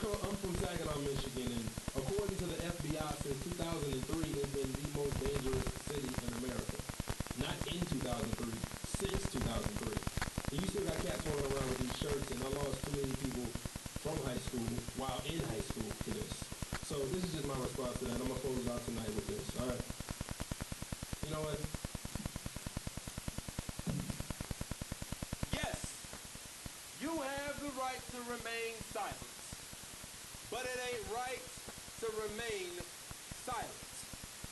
I'm from Saginaw, Michigan, and according to the FBI, since 2003, it's been the most dangerous city in America. Not in 2003, since 2003. And you still got cats rolling around with these shirts, and I lost too many people from high school while in high school to this. So this is just my response to that. I'm gonna close out tonight with this. All right. You know what? Yes, you have the right to remain silent, but it ain't right to remain silent.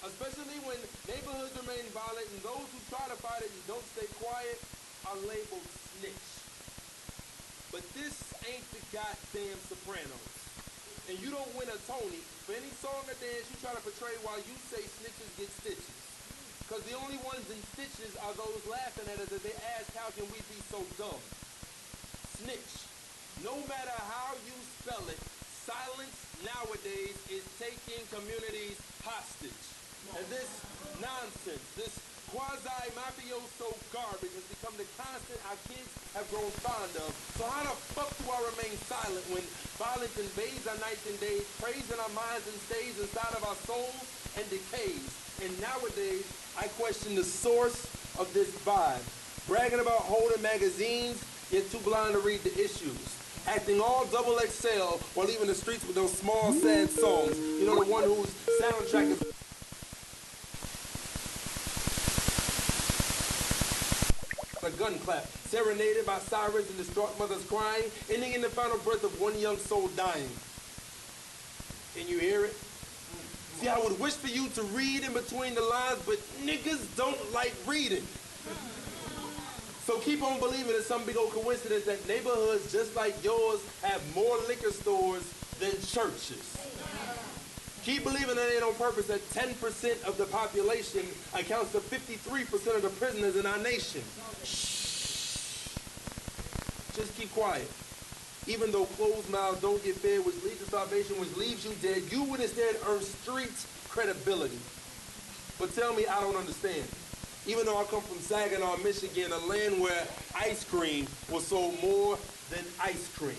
Especially when neighborhoods remain violent and those who try to fight it and don't stay quiet are labeled snitch. But this ain't the goddamn Sopranos. And you don't win a Tony for any song or dance you try to portray while you say snitches get stitches. Because the only ones in stitches are those laughing at us as they ask, how can we be so dumb? Snitch. No matter how you spell it, silence nowadays is taking communities hostage. And this nonsense, this quasi-mafioso garbage has become the constant our kids have grown fond of. So how the fuck do I remain silent when violence invades our nights and days, preys in our minds and stays inside of our souls and decays? And nowadays, I question the source of this vibe. Bragging about holding magazines, yet too blind to read the issues. Acting all double XL while leaving the streets with those small, sad songs. You know, the one whose soundtrack is a gun clap, serenaded by sirens and distraught mothers crying, ending in the final breath of one young soul dying. Can you hear it? See, I would wish for you to read in between the lines, but niggas don't like reading. So keep on believing it's some big old coincidence that neighborhoods just like yours have more liquor stores than churches. Keep believing that it ain't on purpose that 10% of the population accounts for 53% of the prisoners in our nation. Shh. Just keep quiet. Even though closed mouths don't get fed, which leads to starvation, which leaves you dead, you would instead earn street credibility. But tell me I don't understand. Even though I come from Saginaw, Michigan, a land where ice cream was sold more than ice cream.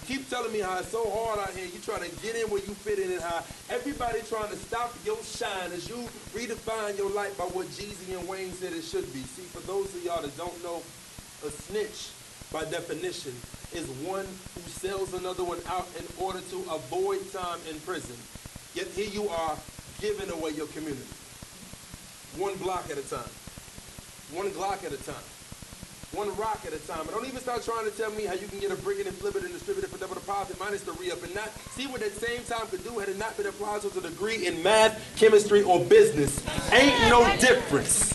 Keep telling me how it's so hard out here, you trying to get in where you fit in and how everybody trying to stop your shine as you redefine your life by what Jeezy and Wayne said it should be. See, for those of y'all that don't know, a snitch, by definition, is one who sells another one out in order to avoid time in prison. Yet here you are giving away your community. One block at a time. One Glock at a time. One rock at a time. And don't even start trying to tell me how you can get a brick and flip it and distribute it for double the profit minus the re-up and not see what that same time could do had it not been applied to a degree in math, chemistry, or business. Ain't no difference.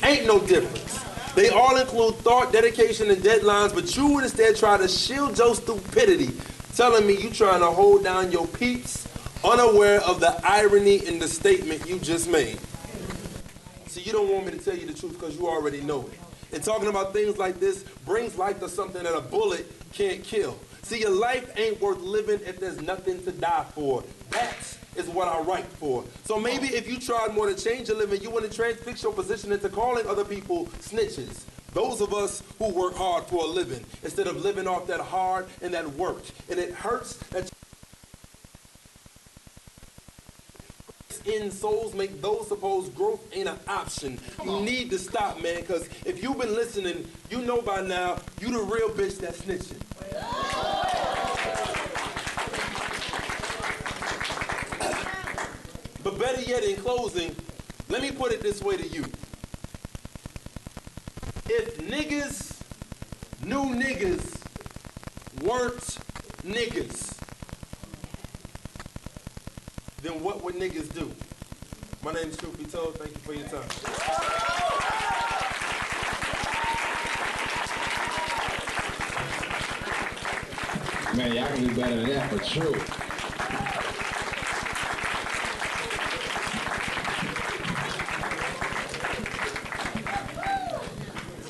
Ain't no difference. They all include thought, dedication, and deadlines, but you would instead try to shield your stupidity, telling me you trying to hold down your peeps, unaware of the irony in the statement you just made. See, you don't want me to tell you the truth because you already know it. And talking about things like this brings life to something that a bullet can't kill. See, your life ain't worth living if there's nothing to die for. That is what I write for. So maybe if you tried more to change your living, you wouldn't transfix your position into calling other people snitches. Those of us who work hard for a living, instead of living off that hard and that work. And it hurts that in souls make those supposed growth ain't an option. You need to stop, man, because if you've been listening, you know by now, you the real bitch that's snitching. But better yet, in closing, let me put it this way to you. If niggas knew niggas weren't niggas, then what would niggas do? My name's Truth Be Told. Thank you for your time. Man, y'all can do better than that for true.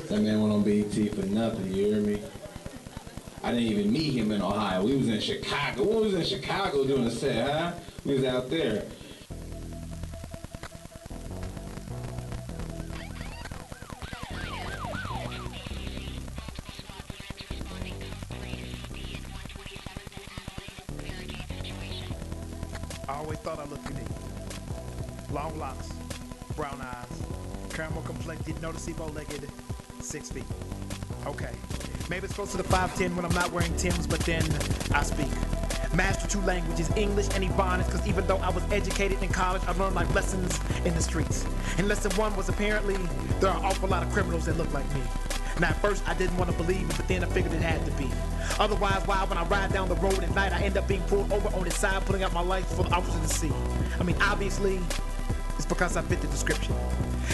That man went on BET for nothing, you hear me? I didn't even meet him in Ohio. We was in Chicago. We was in Chicago doing a set, huh? We was out there. I always thought I looked unique. Long locks, brown eyes, caramel complected, noticeable-legged, 6 feet. Okay, maybe it's closer to 5'10" when I'm not wearing Timbs, but then I speak. Master 2 languages, English and Ebonics, because even though I was educated in college, I learned life lessons in the streets. And lesson 1 was apparently there are an awful lot of criminals that look like me. Now at first I didn't want to believe it, but then I figured it had to be. Otherwise, why when I ride down the road at night, I end up being pulled over on his side, pulling out my lights for the officer to see? I mean, obviously, it's because I fit the description.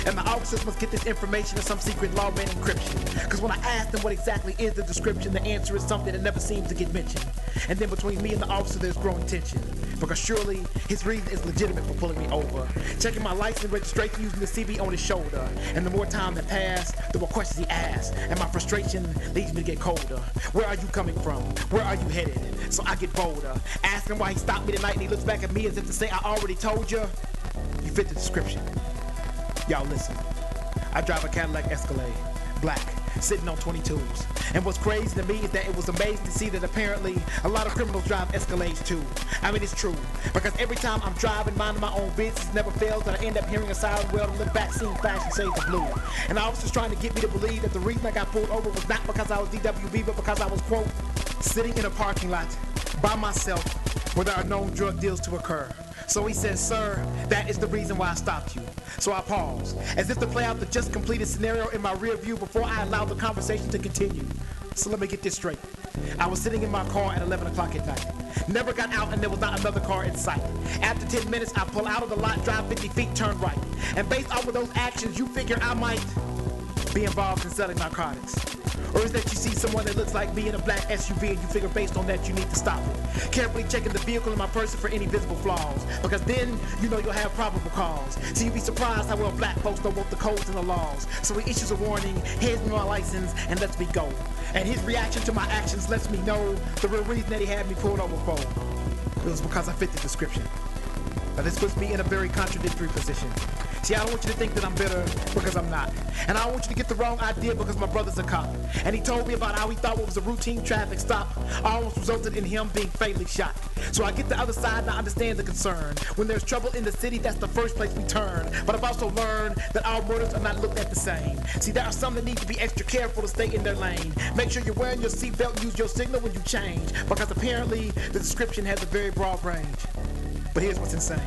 And the officers must get this information in some secret lawman encryption. Because when I ask them what exactly is the description, the answer is something that never seems to get mentioned. And then between me and the officer, there's growing tension. Because surely his reason is legitimate for pulling me over. Checking my license registration using the CB on his shoulder. And the more time that passed, the more questions he asked. And my frustration leads me to get colder. Where are you coming from? Where are you headed? So I get bolder. Asking why he stopped me tonight, and he looks back at me as if to say, I already told you. You fit the description. Y'all listen. I drive a Cadillac Escalade, black, sitting on 22s. And what's crazy to me is that it was amazing to see that apparently a lot of criminals drive Escalades too. I mean, it's true. Because every time I'm driving, minding my own business, it never fails that I end up hearing a siren well in the backseat flash and shades of blue. And the officer's trying to get me to believe that the reason I got pulled over was not because I was DWB, but because I was, quote, sitting in a parking lot by myself where there are known drug deals to occur. So he says, sir, that is the reason why I stopped you. So I pause, as if to play out the just completed scenario in my rear view before I allow the conversation to continue. So let me get this straight. I was sitting in my car at 11 o'clock at night. Never got out and there was not another car in sight. After 10 minutes, I pull out of the lot, drive 50 feet, turn right. And based off of those actions, you figure I might be involved in selling narcotics. Or is that you see someone that looks like me in a black SUV and you figure based on that you need to stop it? Carefully checking the vehicle and my person for any visible flaws, because then you know you'll have probable cause. So you'd be surprised how well black folks don't want the codes and the laws. So he issues a warning, hands me my license, and lets me go. And his reaction to my actions lets me know the real reason that he had me pulled over for. It was because I fit the description. Now this puts me in a very contradictory position. See, I don't want you to think that I'm bitter, because I'm not. And I don't want you to get the wrong idea because my brother's a cop. And he told me about how he thought what was a routine traffic stop almost resulted in him being fatally shot. So I get the other side and I understand the concern. When there's trouble in the city, that's the first place we turn. But I've also learned that all murders are not looked at the same. See, there are some that need to be extra careful to stay in their lane. Make sure you're wearing your seatbelt and use your signal when you change, because apparently the description has a very broad range. But here's what's insane.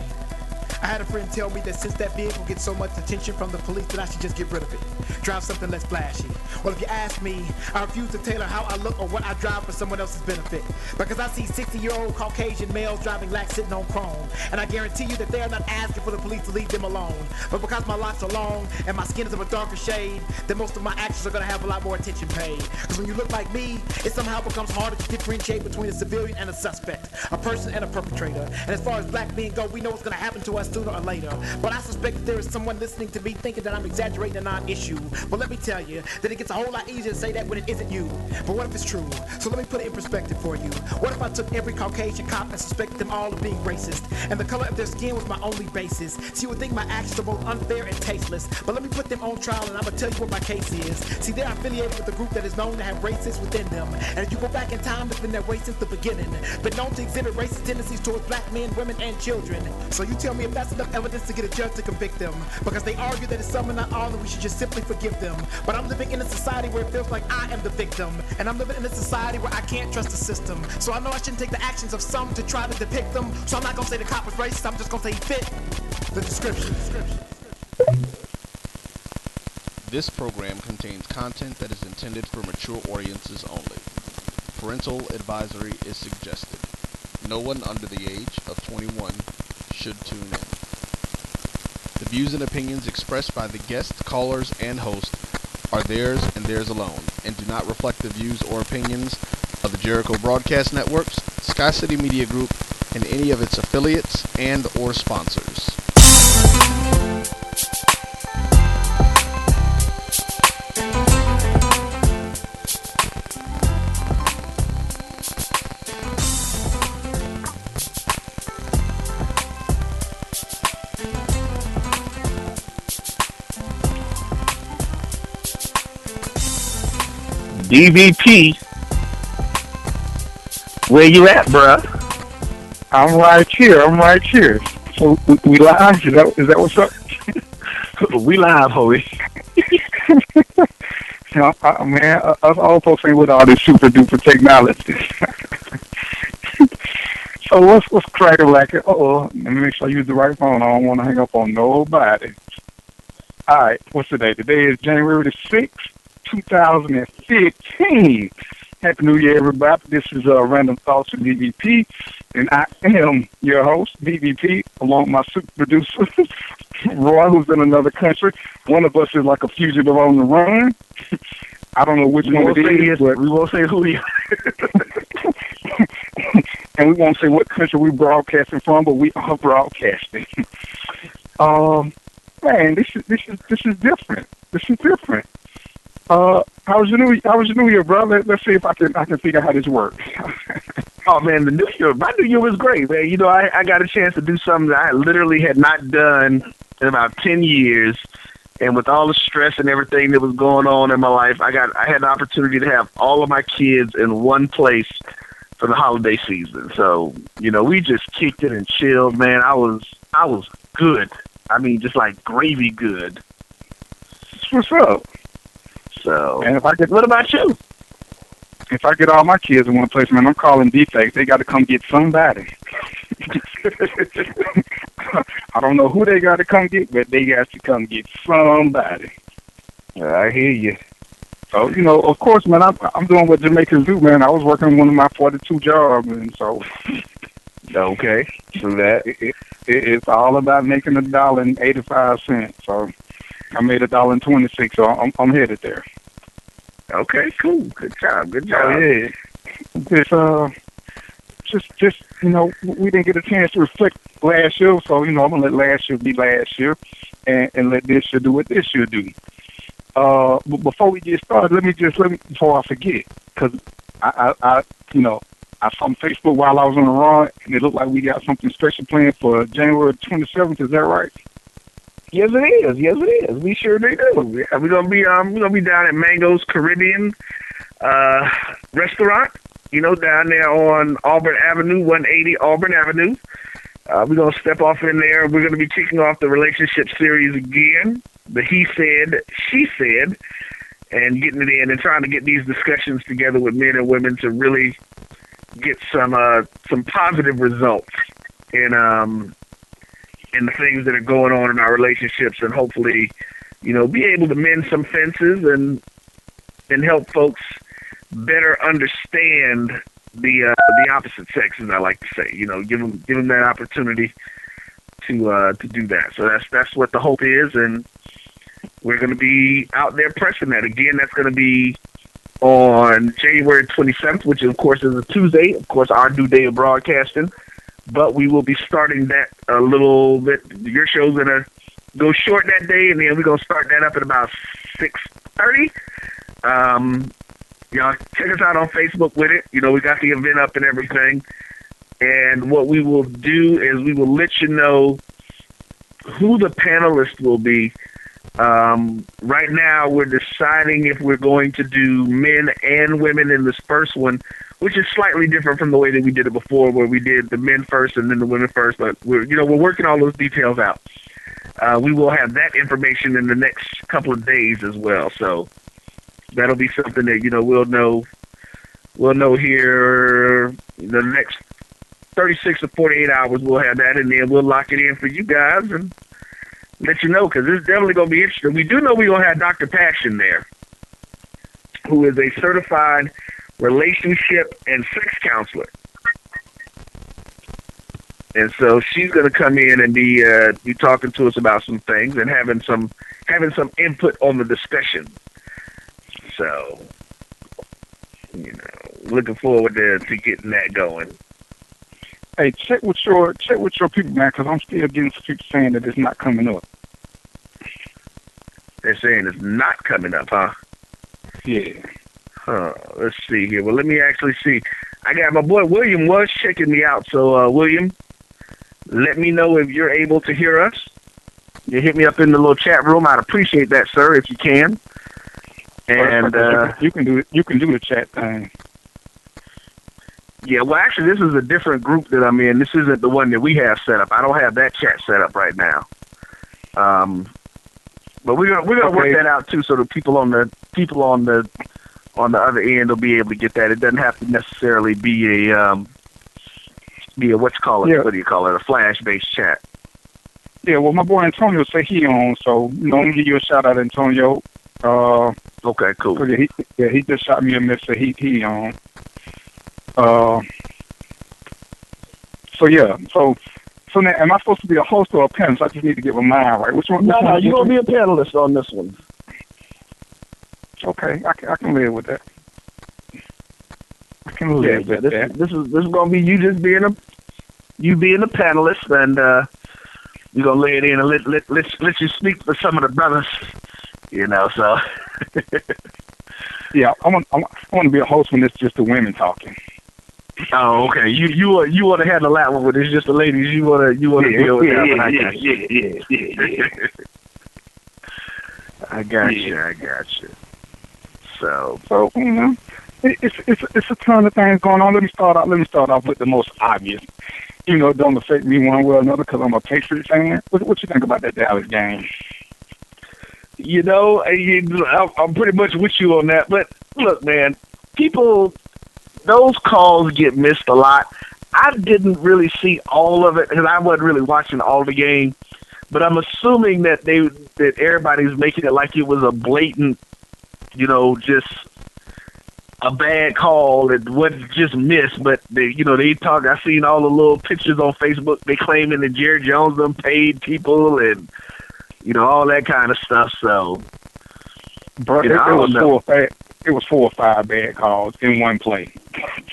I had a friend tell me that since that vehicle gets so much attention from the police that I should just get rid of it. Drive something less flashy. Well, if you ask me, I refuse to tailor how I look or what I drive for someone else's benefit. Because I see 60-year-old Caucasian males driving lax sitting on chrome. And I guarantee you that they are not asking for the police to leave them alone. But because my locks are long and my skin is of a darker shade, then most of my actions are going to have a lot more attention paid. Because when you look like me, it somehow becomes harder to differentiate between a civilian and a suspect, a person and a perpetrator. And as far as black men go, we know what's going to happen to us sooner or later. But I suspect that there is someone listening to me thinking that I'm exaggerating a non-issue. But let me tell you that it gets a whole lot easier to say that when it isn't you. But what if it's true? So let me put it in perspective for you. What if I took every Caucasian cop and suspected them all of being racist, and the color of their skin was my only basis? So you would think my actions are both unfair and tasteless. But let me put them on trial and I'm gonna tell you what my case is. See, they're affiliated with a group that is known to have racists within them. And if you go back in time, it's been that way since the beginning. But known to exhibit racist tendencies towards black men, women, and children. So you tell me if that's enough evidence to get a judge to convict them, because they argue that it's some and not all and we should just simply forgive them. But I'm living in a society where it feels like I am the victim, and I'm living in a society where I can't trust the system. So I know I shouldn't take the actions of some to try to depict them. So I'm not gonna say the cop was racist, I'm just gonna say he fit the description. This program contains content that is intended for mature audiences only. Parental advisory is suggested. No one under the age of 21 should tune in. The views and opinions expressed by the guests, callers, and host are theirs and theirs alone, and do not reflect the views or opinions of the Jericho Broadcast Networks, Sky City Media Group, and any of its affiliates and or sponsors. DvP, where you at, bruh? I'm right here. I'm right here. So we live? Is that what's up? We live, Hoey. You know, man, us old folks ain't with all this super duper technology. So what's cracking like it? Let me make sure I use the right phone. I don't want to hang up on nobody. All right, what's the date? Today is January the 6th, 2015. Happy New Year, everybody. This is Random Thoughts with DvP, and I am your host, DvP, along with my super producer, Roy, who's in another country. One of us is like a fugitive on the run. I don't know which one it is, but we won't say who he is. And we won't say what country we're broadcasting from, but we are broadcasting. Man, this is different. This is different. How was your New Year, bro? Let's see if I can figure out how this works. Oh man, my New Year was great, man. You know, I got a chance to do something that I literally had not done in about 10 years. And with all the stress and everything that was going on in my life, I had the opportunity to have all of my kids in one place for the holiday season. So, you know, we just kicked it and chilled, man. I was good. I mean, just like gravy good. What's up? So, and what about you? If I get all my kids in one place, man, I'm calling defects. They got to come get somebody. I don't know who they got to come get, but they got to come get somebody. I hear you. So, you know, of course, man, I'm doing what Jamaicans do, man. I was working one of my 42 jobs, and so. Okay. So that it's all about making $1.85. So I made $1.26. So I'm headed there. Okay, cool. Good job. Good job. Oh, yeah. Just you know, we didn't get a chance to reflect last year, so you know, I'm gonna let last year be last year, and let this year do what this year do. But before we get started, let me before I forget, because I you know, I saw on Facebook while I was on the run, and it looked like we got something special planned for January 27th. Is that right? Yes, it is. Yes, it is. We sure do. We're gonna be down at Mango's Caribbean restaurant. You know, down there on Auburn Avenue, 180 Auburn Avenue. We're gonna step off in there. We're gonna be kicking off the relationship series again. The he said, she said, and getting it in and trying to get these discussions together with men and women to really get some positive results in the things that are going on in our relationships, and hopefully, you know, be able to mend some fences and help folks better understand the opposite sex, as I like to say. You know, give them that opportunity to do that. So that's what the hope is, and we're going to be out there pressing that. Again, that's going to be on January 27th, which of course is a Tuesday, of course our due day of broadcasting. But we will be starting that a little bit. Your show's going to go short that day, and then we're going to start that up at about 6:30. Y'all check us out on Facebook with it. You know, we got the event up and everything. And what we will do is we will let you know who the panelists will be. Right now, we're deciding if we're going to do men and women in this first one, which is slightly different from the way that we did it before, where we did the men first and then the women first. But we're working all those details out. We will have that information in the next couple of days as well. So that'll be something that, you know, we'll know here the next 36 to 48 hours. We'll have that, and then we'll lock it in for you guys and let you know, because it's definitely going to be interesting. We do know we're going to have Dr. Passion there, who is a certified relationship and sex counselor. And so she's going to come in and be talking to us about some things and having some input on the discussion. So, you know, looking forward to getting that going. Hey, check with your people, man, because I'm still getting some people saying that it's not coming up. They're saying it's not coming up, huh? Yeah. Let's see here. Well, let me actually see. I got my boy William was checking me out. So, William, let me know if you're able to hear us. You hit me up in the little chat room. I'd appreciate that, sir, if you can. And you can do it. You can do the chat thing. Yeah, well, actually, this is a different group that I'm in. This isn't the one that we have set up. I don't have that chat set up right now. But we're gonna work that out too, so the people on the other end will be able to get that. It doesn't have to necessarily be a what you call it? Yeah. What do you call it? A flash based chat. Yeah, well, my boy Antonio say he on, so let me give you a shout out, Antonio. Okay, cool. Yeah, he just shot me a message. He on. So now, am I supposed to be a host or a panelist? I just need to get my mind right. Which one? No, you're gonna be a panelist on this one. Okay, I can live with that. I can live with that. This is gonna be you just being a panelist, and you're gonna lay it in and let you speak for some of the brothers, you know. So yeah, I want to be a host when it's just the women talking. Oh, okay. You want to handle that one, but it's just the ladies. You want to deal with that one. Yeah. I got you. So you know, it's a ton of things going on. Let me start off with the most obvious. You know, it don't affect me one way or another because I'm a Patriots fan. What you think about that Dallas game? You know, I'm pretty much with you on that. But look, man, those calls get missed a lot. I didn't really see all of it because I wasn't really watching all the game. But I'm assuming that everybody's making it like it was a blatant, you know, just a bad call that wasn't just missed. But they talk. I seen all the little pictures on Facebook. They claiming that Jerry Jones done paid people and all that kind of stuff. So, bro, it was 4 or 5 bad calls in one play.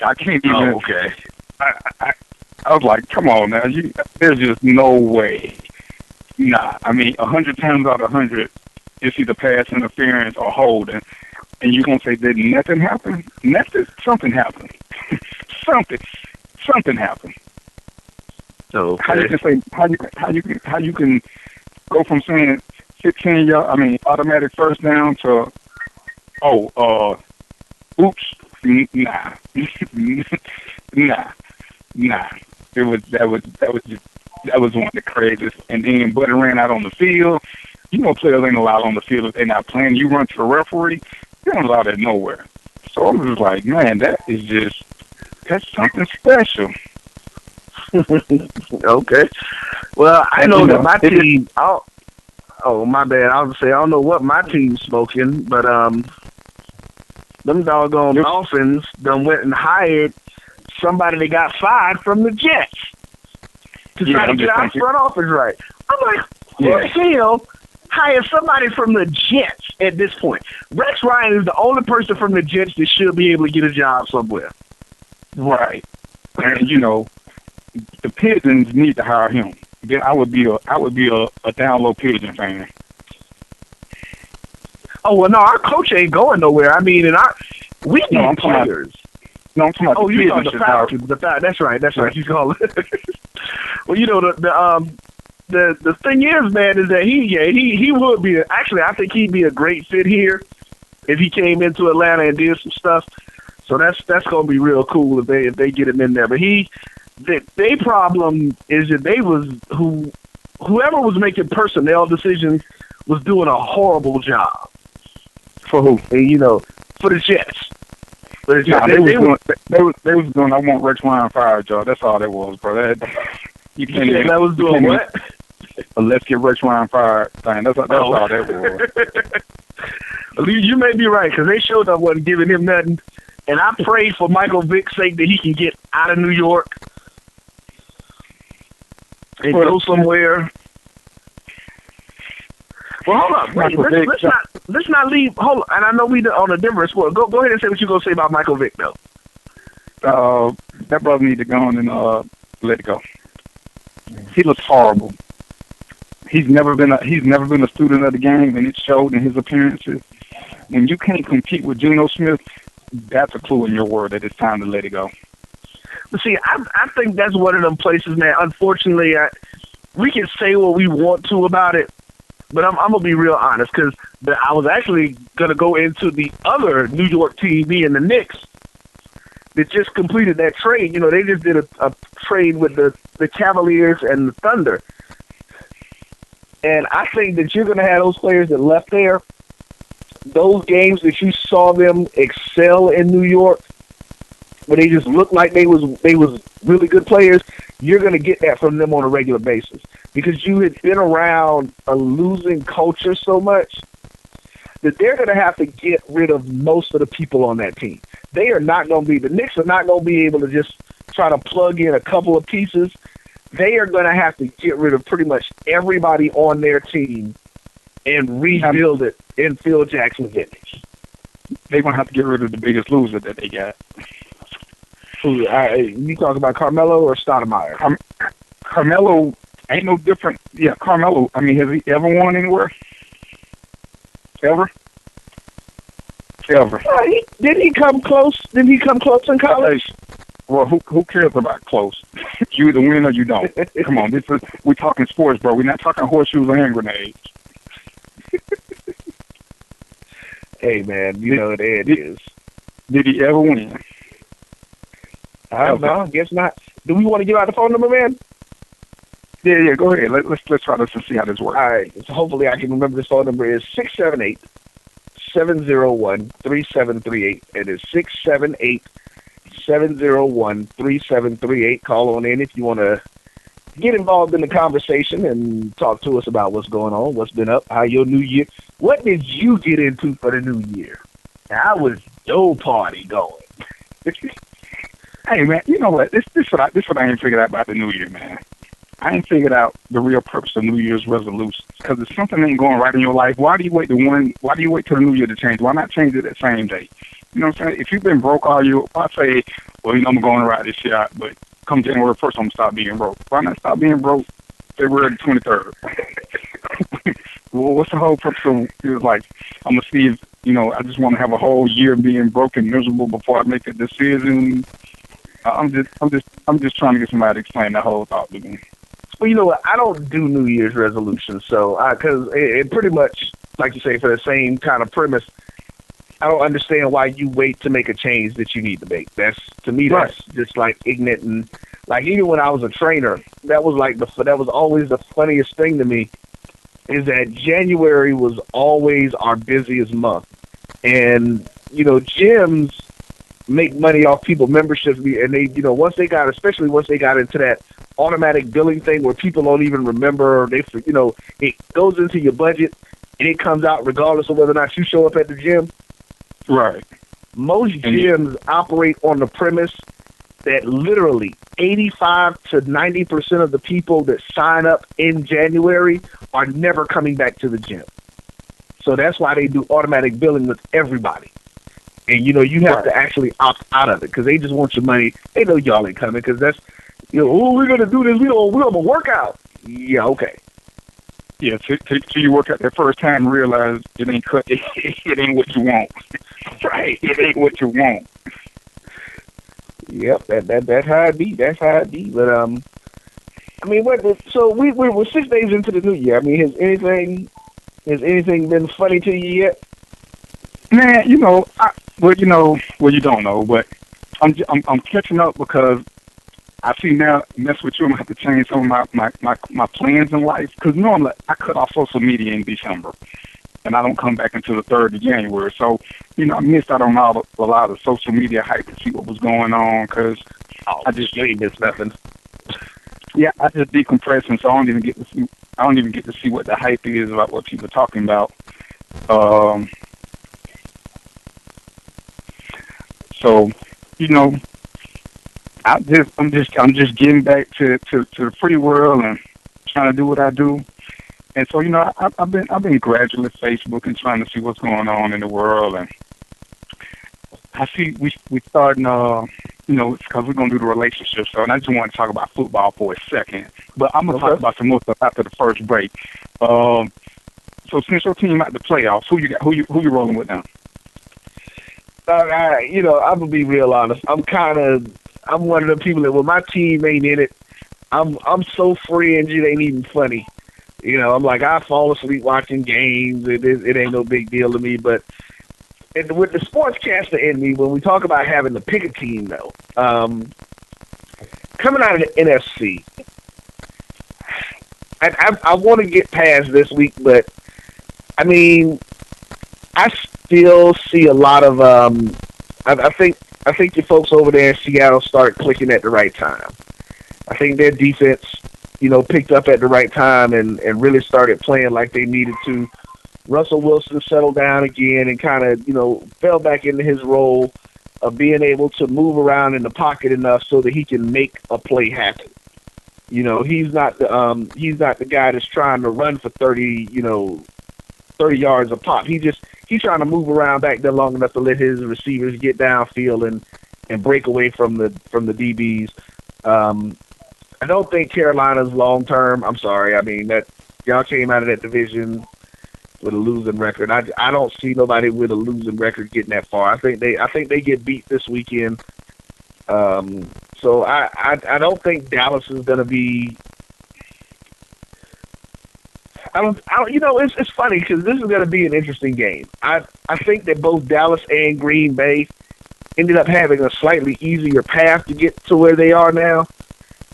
I can't even. Oh, okay. I was like, come on now. There's just no way. Nah, I mean, 100 times out of 100, it's either pass interference or holding, and you're gonna say did nothing happen? Something happened. something happened. Okay. How you can go from saying 15 yard, automatic first down to oops, nah. That was one of the craziest. And then Buddy ran out on the field. You know, players ain't allowed on the field if they're not playing. You run to the referee, they don't allow that nowhere. So I was just like, man, that's something special. Okay. Well, I know that my team. Oh, my bad. I was gonna say I don't know what my team's smoking, but them doggone Dolphins done went and hired somebody that got fired from the Jets to try to get our front office right. I'm like, who the hell hired somebody from the Jets at this point? Rex Ryan is the only person from the Jets that should be able to get a job somewhere. Right. And the Pigeons need to hire him. Then I would be a down low Pigeon fan. Oh well, no, our coach ain't going nowhere. I mean, we need players. I'm talking about you talking the Falcons. That's right. You call it. Well, the thing is, man, is that he would be. Actually, I think he'd be a great fit here if he came into Atlanta and did some stuff. So that's gonna be real cool if they get him in there. But their problem is that whoever was making personnel decisions was doing a horrible job. For who? And, for the Jets. They was doing. I want Rex Ryan fired, y'all. That's all that was, bro. That was doing what? Let's get Rex Ryan fired thing. That's all that was. You may be right because they showed up wasn't giving him nothing. And I pray for Michael Vick's sake that he can get out of New York and go somewhere. Well, hold up. Wait, let's not leave. Hold on. And I know we on a different sport. Go ahead and say what you're going to say about Michael Vick, though. That brother need to go on and let it go. He looks horrible. He's never been a student of the game, and it showed in his appearances. When you can't compete with Geno Smith, that's a clue in your word that it's time to let it go. But see, I think that's one of them places, man. Unfortunately, we can say what we want to about it, but I'm going to be real honest because I was actually going to go into the other New York team being the Knicks that just completed that trade. You know, they just did a trade with the Cavaliers and the Thunder. And I think that you're going to have those players that left there, those games that you saw them excel in New York, where they just looked like they was really good players, you're going to get that from them on a regular basis. Because you had been around a losing culture so much that they're going to have to get rid of most of the people on that team. They are not going to be, the Knicks are not going to be able to just try to plug in a couple of pieces. They are going to have to get rid of pretty much everybody on their team and rebuild it in Phil Jackson's image. They're going to have to get rid of the biggest loser that they got. Who, you talking about Carmelo or Stoudemire? Carmelo ain't no different. Yeah, Carmelo, I mean, has he ever won anywhere? Ever? Didn't he come close? Didn't he come close in college? Well, who cares about close? You either win or you don't. Come on, we're talking sports, bro. We're not talking horseshoes or hand grenades. Hey, man, you know there it is. Did he ever win? I don't know. I guess not. Do we want to give out the phone number, man? Yeah. Go ahead. Let's try this and see how this works. All right. So hopefully I can remember this phone number is 678-701-3738. It is 678-701-3738. Call on in if you want to get involved in the conversation and talk to us about what's going on, what's been up, how your new year. What did you get into for the new year? How was your party going? Hey, man, you know what? This what I ain't figured out about the new year, man. I ain't figured out the real purpose of New Year's resolutions. Because if something ain't going right in your life, why do you wait till the new year to change? Why not change it that same day? You know what I'm saying? If you've been broke all year, why say, well, you know, I'm going to ride this year out, but come January 1st, I'm going to stop being broke. Why not stop being broke February 23rd? Well, what's the whole purpose of it? Like, I'm going to see if, you know, I just want to have a whole year being broke and miserable before I make a decision. I'm just trying to get somebody to explain that whole thought to me. Well, you know what? I don't do New Year's resolutions, so because it pretty much, like you say, for the same kind of premise, I don't understand why you wait to make a change that you need to make. That's, to me, that's just like ignorant. And like, even when I was a trainer, that was always the funniest thing to me, is that January was always our busiest month. And, you know, gyms make money off people memberships, and they, you know, especially once they got into that automatic billing thing where people don't even remember, or you know, it goes into your budget and it comes out regardless of whether or not you show up at the gym. Right. Most gyms operate on the premise that literally 85 to 90% of the people that sign up in January are never coming back to the gym. So that's why they do automatic billing with everybody. And, you know, you have to actually opt out of it because they just want your money. They know y'all ain't coming because that's, you know, oh, we're going to do this. We're going to work out. Yeah, okay. Yeah, till you work out that first time and realize it ain't it ain't what you want. Right. It ain't what you want. Yep, that's how it be. That's how it be. But, I mean, so we're 6 days into the new year. I mean, has anything been funny to you yet? Man, you know, you don't know, but I'm catching up because I see now, mess with you, I'm going to have to change some of my plans in life. Because normally I cut off social media in December, and I don't come back until the 3rd of January. So, you know, I missed out on a lot of social media hype to see what was going on because you ain't missed nothing. Yeah, I just decompressing, so I don't even get to see what the hype is about what people are talking about. So, you know, I'm just getting back to the free world and trying to do what I do. And so, you know, I've been gradually Facebook and trying to see what's going on in the world. And I see we starting, you know, because we're gonna do the relationship. So, and I just want to talk about football for a second. But I'm gonna talk about some more stuff after the first break. So, since your team at the playoffs, who you rolling with now? You know, I'm gonna be real honest. I'm one of the people that when my team ain't in it, I'm so fringe it ain't even funny. You know, I'm like I fall asleep watching games. It ain't no big deal to me. But and with the sportscaster in me, when we talk about having to pick a team, though, coming out of the NFC, I want to get past this week, but I mean, I still see a lot of. I think the folks over there in Seattle started clicking at the right time. I think their defense, picked up at the right time and really started playing like they needed to. Russell Wilson settled down again and kind of, fell back into his role of being able to move around in the pocket enough so that he can make a play happen. He's not the guy that's trying to run for 30 yards a pop. He's trying to move around back there long enough to let his receivers get downfield and break away from the DBs. I don't think Carolina's long term. I'm sorry. I mean, that y'all came out of that division with a losing record. I don't see nobody with a losing record getting that far. I think they get beat this weekend. So I don't think Dallas is going to be. I don't. It's funny because this is going to be an interesting game. I think that both Dallas and Green Bay ended up having a slightly easier path to get to where they are now.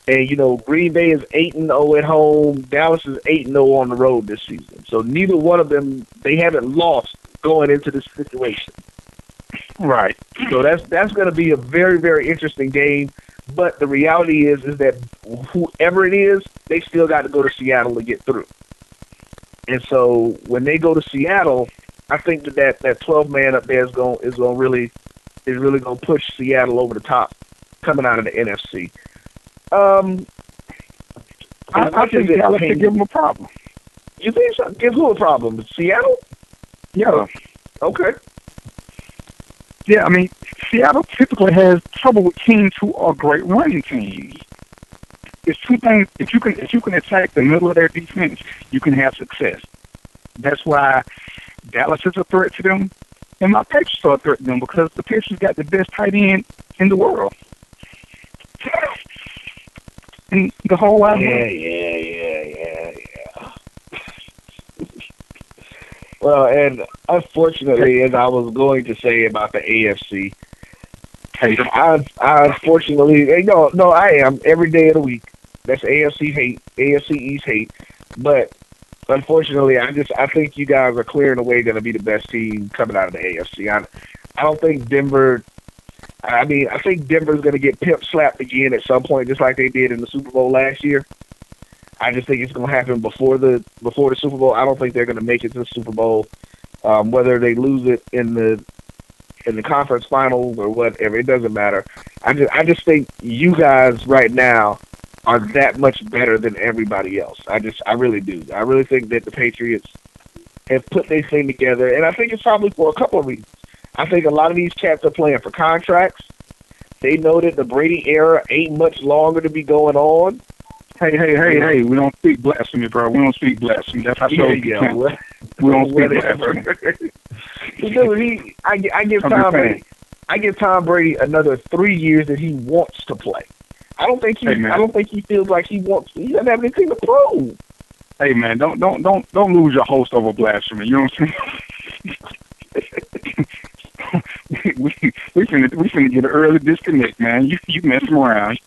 And, Green Bay is 8-0 at home. Dallas is 8-0 on the road this season. So neither one of them, they haven't lost going into this situation. Right. So that's going to be a very, very interesting game. But the reality is that whoever it is, they still got to go to Seattle to get through. And so when they go to Seattle, I think that 12-man up there is really going to push Seattle over the top coming out of the NFC. I think Dallas could give them a problem. You think so? Give who a problem? Seattle? Yeah. Okay. Yeah, I mean, Seattle typically has trouble with teams who are great running teams. It's two things. If you can attack the middle of their defense, you can have success. That's why Dallas is a threat to them, and my Patriots are a threat to them because the Patriots got the best tight end in the world. And the whole wide Yeah. Well, and unfortunately, as I was going to say about the AFC, I unfortunately, no, I am every day of the week. That's AFC hate, AFC East hate. But unfortunately, I think you guys are clearing away going to be the best team coming out of the AFC. I don't think Denver. I think Denver's going to get pimp slapped again at some point, just like they did in the Super Bowl last year. I just think it's going to happen before the Super Bowl. I don't think they're going to make it to the Super Bowl, whether they lose it in the conference finals or whatever. It doesn't matter. I just think you guys right now are that much better than everybody else. I really do. I really think that the Patriots have put their thing together, and I think it's probably for a couple of reasons. I think a lot of these cats are playing for contracts. They know that the Brady era ain't much longer to be going on. Hey, we don't speak blasphemy, bro. We don't speak blasphemy. That's how so we don't speak blasphemy. Dude, I give Tom Brady another 3 years that he wants to play. I don't think he feels like he wants to. He doesn't have anything to prove. Hey man, don't lose your host over blasphemy. You know what I'm saying? we finna get an early disconnect, man. You messing around.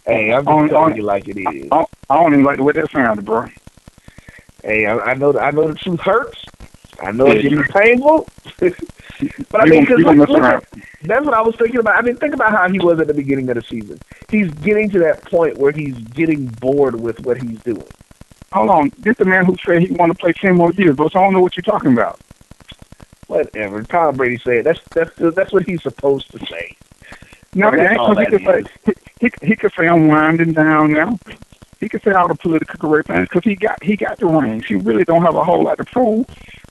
Hey, I'm just telling you like it is. I don't even like the way that sounded, bro. Hey, I know the truth hurts. I know it's painful. But I mean, because that's what I was thinking about. I mean, think about how he was at the beginning of the season. He's getting to that point where he's getting bored with what he's doing. Hold on, this the man who said he want to play 10 more years, but I don't know what you're talking about. Whatever. Tom Brady said that's what he's supposed to say. No, he could say I'm winding down now. He could say all the political correct things because he got the rings. He really don't have a whole lot to prove,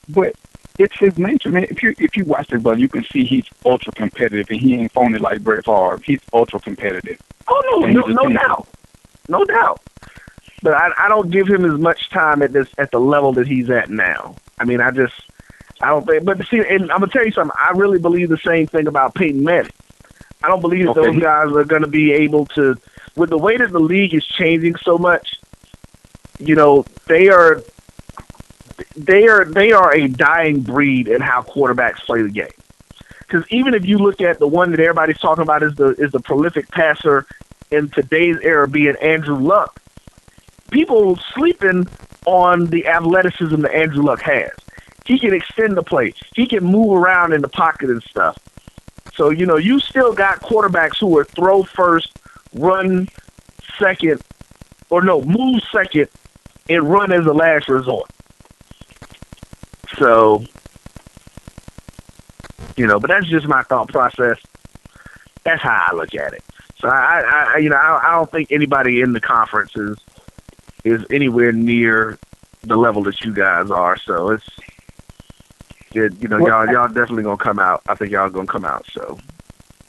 but it's his nature, man. If you watch it, brother, you can see he's ultra competitive and he ain't phony like Brett Favre. He's ultra competitive. Oh no doubt. But I don't give him as much time at the level that he's at now. I mean, I don't think. But see, and I'm gonna tell you something. I really believe the same thing about Peyton Manning. I don't believe that those guys are going to be able to, with the way that the league is changing so much. You know, they're they are a dying breed in how quarterbacks play the game. Because even if you look at the one that everybody's talking about is the prolific passer in today's era being Andrew Luck, people sleeping on the athleticism that Andrew Luck has. He can extend the play. He can move around in the pocket and stuff. So, you still got quarterbacks who are throw first, run second, or no, move second, and run as a last resort. So, but that's just my thought process. That's how I look at it. So I don't think anybody in the conference is anywhere near the level that you guys are. So y'all definitely gonna come out. I think y'all gonna come out. So.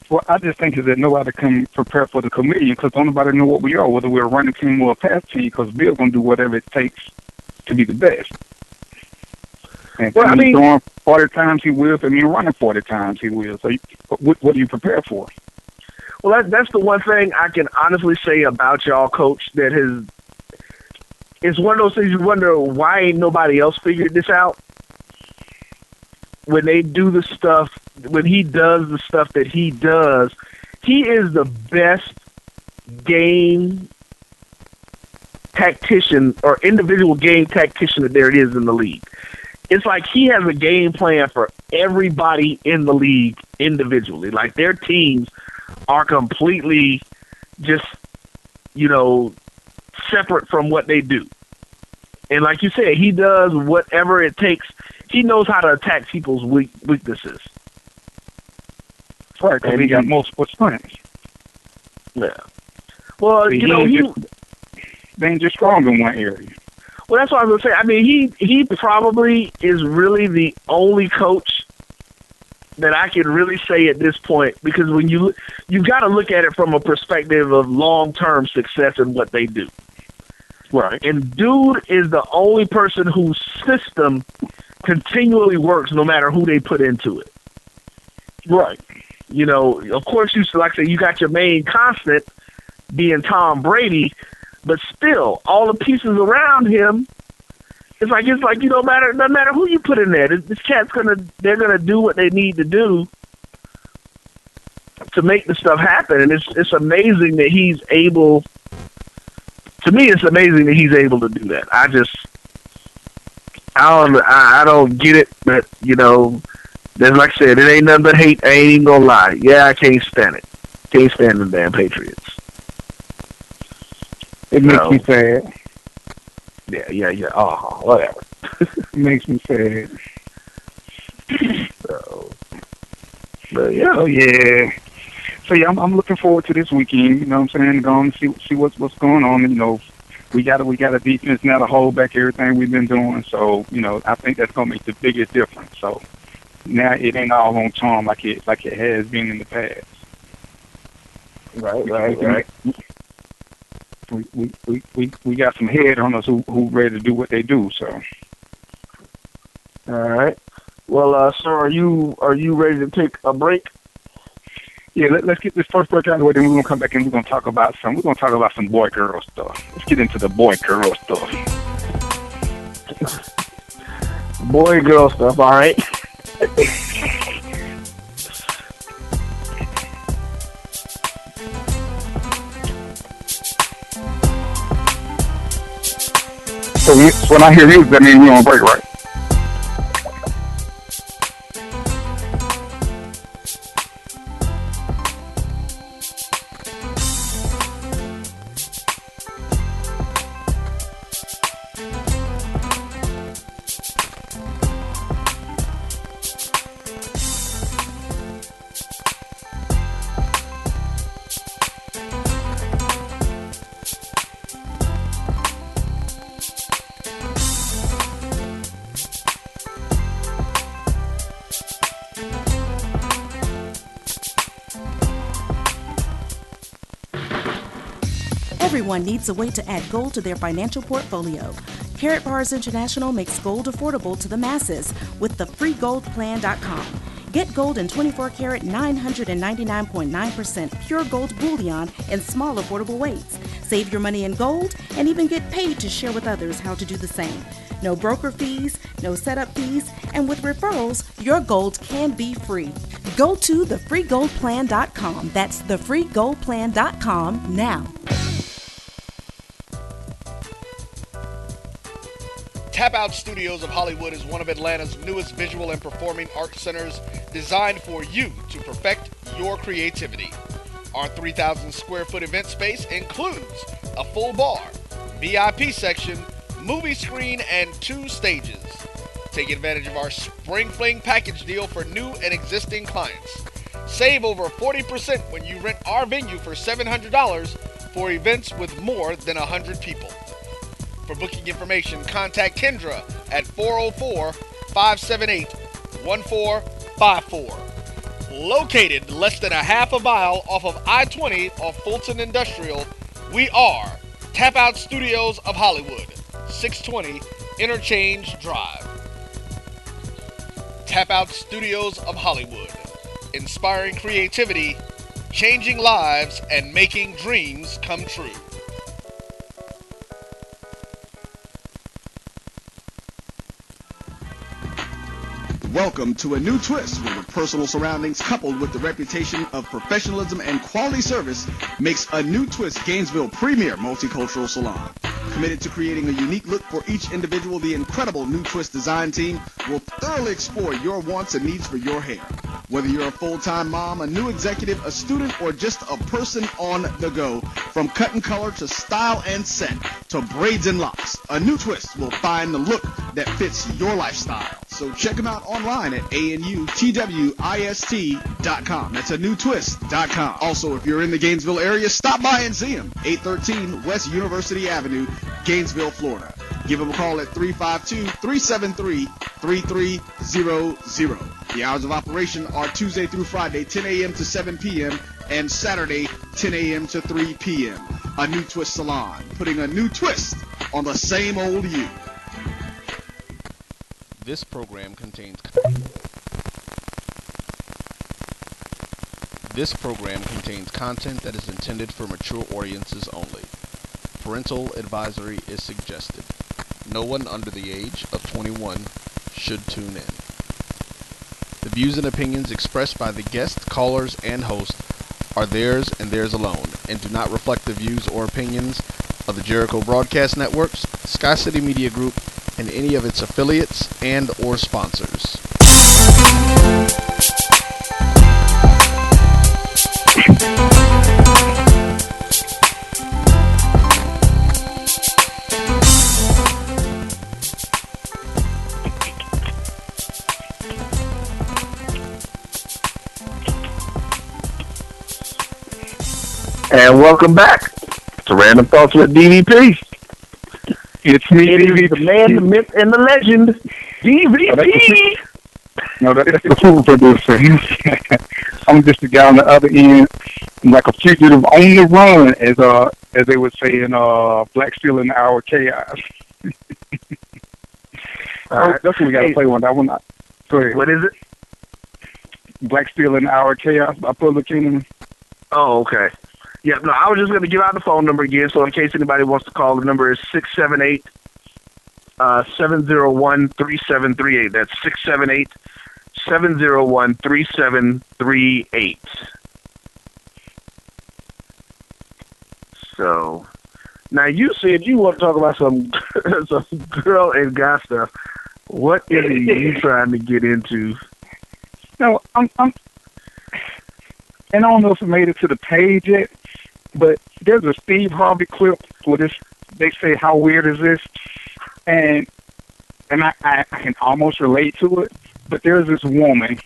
Well, I just think is that nobody can prepare for the chameleon because nobody know what we are, whether we're a running team or a pass team. Because Bill's gonna do whatever it takes to be the best. And throwing 40 times he will. If running 40 times he will. So what do you prepare for? Well, that's the one thing I can honestly say about y'all, Coach. It's one of those things you wonder why ain't nobody else figured this out. When they do the stuff, when he does the stuff that he does, he is the best game tactician or individual game tactician that there is in the league. It's like he has a game plan for everybody in the league individually. Like their teams are completely just, separate from what they do. And like you said, he does whatever it takes. He knows how to attack people's weaknesses. Right, because he got multiple strengths. Yeah. Well, they ain't just strong in one area. Well, that's what I was going to say. He probably is really the only coach that I can really say at this point, because when you've got to look at it from a perspective of long-term success in what they do. Right. And dude is the only person whose system continually works no matter who they put into it. Right. Of course, like I said, you got your main constant being Tom Brady, but still, all the pieces around him, it's like no matter who you put in there, this cat's they're gonna do what they need to do to make the stuff happen, and it's amazing that he's able. To me, it's amazing that he's able to do that. I don't get it, but there's, like I said, it ain't nothing but hate. I ain't even gonna lie. Yeah, I can't stand it. Can't stand the damn Patriots. It makes me sad. Yeah. Oh, whatever. It makes me sad. But yeah. So yeah, I'm looking forward to this weekend. You know what I'm saying? Go and see what's going on. We got a defense now to hold back everything we've been doing. So I think that's gonna make the biggest difference. So now it ain't all on charm like it has been in the past. Right. We got some head on us who ready to do what they do. So. All right. Well, sir, are you ready to take a break? Yeah, let's get this first break out of the way. Then we're gonna come back and we're gonna talk about some boy girl stuff. Let's get into the boy girl stuff. Boy girl stuff. All right. So when I hear music, that means we're on break, right? Everyone needs a way to add gold to their financial portfolio. Carrot Bars International makes gold affordable to the masses with the freegoldplan.com. Get gold in 24-karat 999.9% pure gold bullion in small affordable weights. Save your money in gold and even get paid to share with others how to do the same. No broker fees, no setup fees, and with referrals, your gold can be free. Go to thefreegoldplan.com. That's thefreegoldplan.com now. Tap Out Studios of Hollywood is one of Atlanta's newest visual and performing arts centers designed for you to perfect your creativity. Our 3,000 square foot event space includes a full bar, VIP section, movie screen, and 2 stages. Take advantage of our Spring Fling package deal for new and existing clients. Save over 40% when you rent our venue for $700 for events with more than 100 people. For booking information, contact Kendra at 404-578-1454. Located less than a half a mile off of I-20 off Fulton Industrial, we are Tap Out Studios of Hollywood, 620 Interchange Drive. Tap Out Studios of Hollywood, inspiring creativity, changing lives, and making dreams come true. Welcome to a new twist where the personal surroundings coupled with the reputation of professionalism and quality service makes A New Twist Gainesville premier multicultural salon. Committed to creating a unique look for each individual, the incredible New Twist design team will thoroughly explore your wants and needs for your hair. Whether you're a full-time mom, a new executive, a student, or just a person on the go, from cut and color to style and set to braids and locks, A New Twist will find the look that fits your lifestyle. So check them out online at anutwist.com. That's anewtwist.com. Also, if you're in the Gainesville area, stop by and see them. 813 West University Avenue, Gainesville, Florida. Give them a call at 352-373-3300. The hours of operation are Tuesday through Friday, 10 a.m. to 7 p.m., and Saturday, 10 a.m. to 3 p.m. A New Twist Salon, putting a new twist on the same old you. This program contains content that is intended for mature audiences only. Parental advisory is suggested. No one under the age of 21 should tune in. The views and opinions expressed by the guests, callers, and host are theirs and theirs alone, and do not reflect the views or opinions of the Jericho Broadcast Networks, Sky City Media Group, and any of its affiliates and or sponsors. And welcome back to Random Thoughts with DvP. It's me, DvP. The man, the myth, and the legend, DvP. No, that's the food producer. I'm just the guy on the other end, like a fugitive on the run, as they would say in Black Steel in Our Chaos. That's what we got to play one. That one. Go ahead. What is it? Black Steel in Our Chaos by Public Enemy. Oh, okay. Yeah, no, I was just going to give out the phone number again, so in case anybody wants to call, the number is 678-701-3738. That's 678-701-3738. So, now you said you want to talk about some girl and guy stuff. What is it you trying to get into? No, and I don't know if it made it to the page yet, but there's a Steve Harvey clip where they say, how weird is this? And I can almost relate to it, but there's this woman,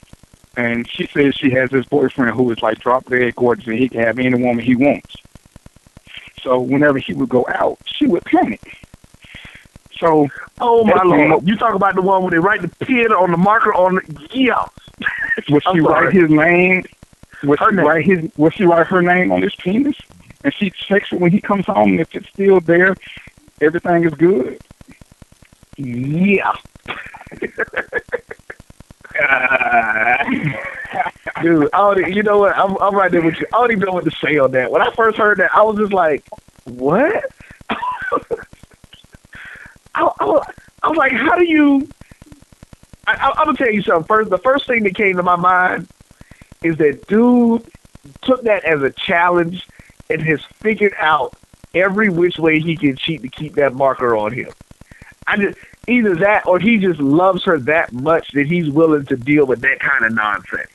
and she says she has this boyfriend who is like drop dead gorgeous, and he can have any woman he wants. So whenever he would go out, she would panic. So, oh my Lord, you talk about the one where they write the pin on the marker on the, yeah. Would she write his name? Would she write her name on his penis? And she checks it when he comes home, and if it's still there, everything is good. Yeah. Dude, you know what? I'm right there with you. I don't even know what to say on that. When I first heard that, I was just like, what? I was was like, how do you? I'm gonna tell you something. First, the first thing that came to my mind is that dude took that as a challenge and has figured out every which way he can cheat to keep that marker on him. Either that or he just loves her that much that he's willing to deal with that kind of nonsense.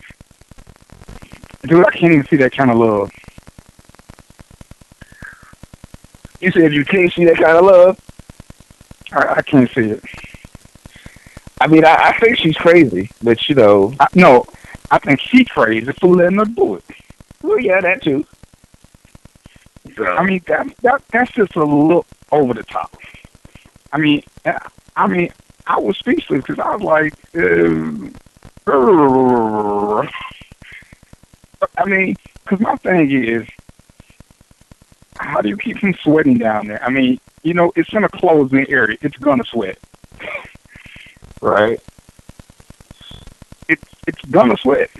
Dude, I can't even see that kind of love. You said you can't see that kind of love? I can't see it. I mean, I think she's crazy, but you know. No, I think she's crazy for letting her do it. Well, yeah, that too. So. I mean, that's just a little over the top. I mean, I was speechless because I was like, I mean, because my thing is, how do you keep from sweating down there? I mean, you know, it's in a closed-in area. It's gonna sweat, right? It's gonna sweat.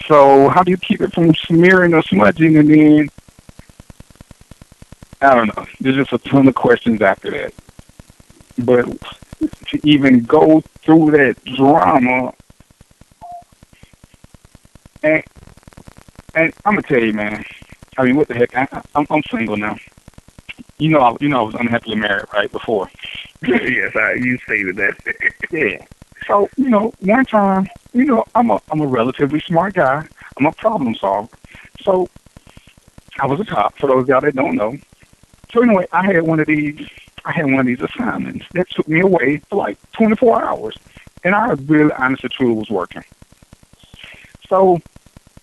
So how do you keep it from smearing or smudging? And then I don't know. There's just a ton of questions after that. But to even go through that drama, and I'm gonna tell you, man. I mean, what the heck? I'm single now. You know, I was unhappily married right before. Yes, you stated that. Yeah. So you know, one time, you know, I'm a relatively smart guy. I'm a problem solver. So I was a cop. For those y'all that don't know. So anyway, I had one of these assignments that took me away for like 24 hours, and I really, honestly, truly was working. So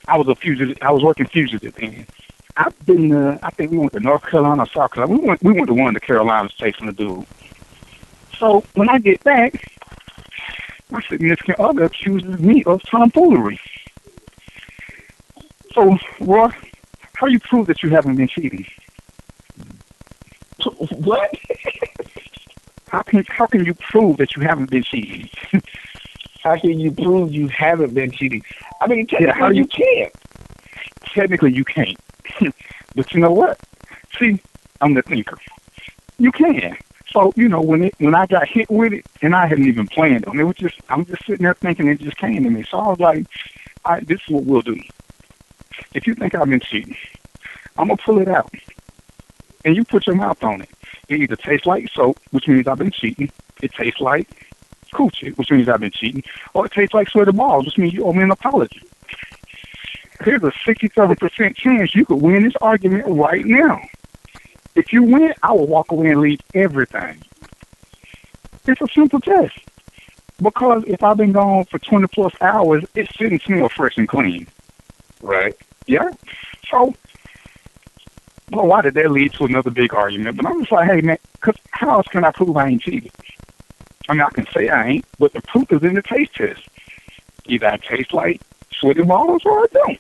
I was a fugitive. I was working fugitive then. I've been. I think we went to North Carolina or South Carolina. We went to one of the Carolinas chasing the dude. So when I get back, my significant other accuses me of tomfoolery. So, Roy, how do you prove that you haven't been cheating? What? How can you prove that you haven't been cheating? How can you prove you haven't been cheating? I mean, technically you can't. Technically you can't. But you know what? See, I'm the thinker. You can. So, you know, when I got hit with it, and I hadn't even planned on it, I'm just sitting there thinking it just came to me. So I was like, all right, this is what we'll do. If you think I've been cheating, I'm going to pull it out. And you put your mouth on it. It either tastes like soap, which means I've been cheating. It tastes like coochie, which means I've been cheating. Or it tastes like sweaty balls, which means you owe me an apology. There's a 67% chance you could win this argument right now. If you win, I will walk away and leave everything. It's a simple test. Because if I've been gone for 20 plus hours, it shouldn't smell fresh and clean. Right. Yeah. So, well, why did that lead to another big argument? But I'm just like, hey, man, because how else can I prove I ain't cheated? I mean, I can say I ain't, but the proof is in the taste test. Either I taste like sweaty balls or I don't.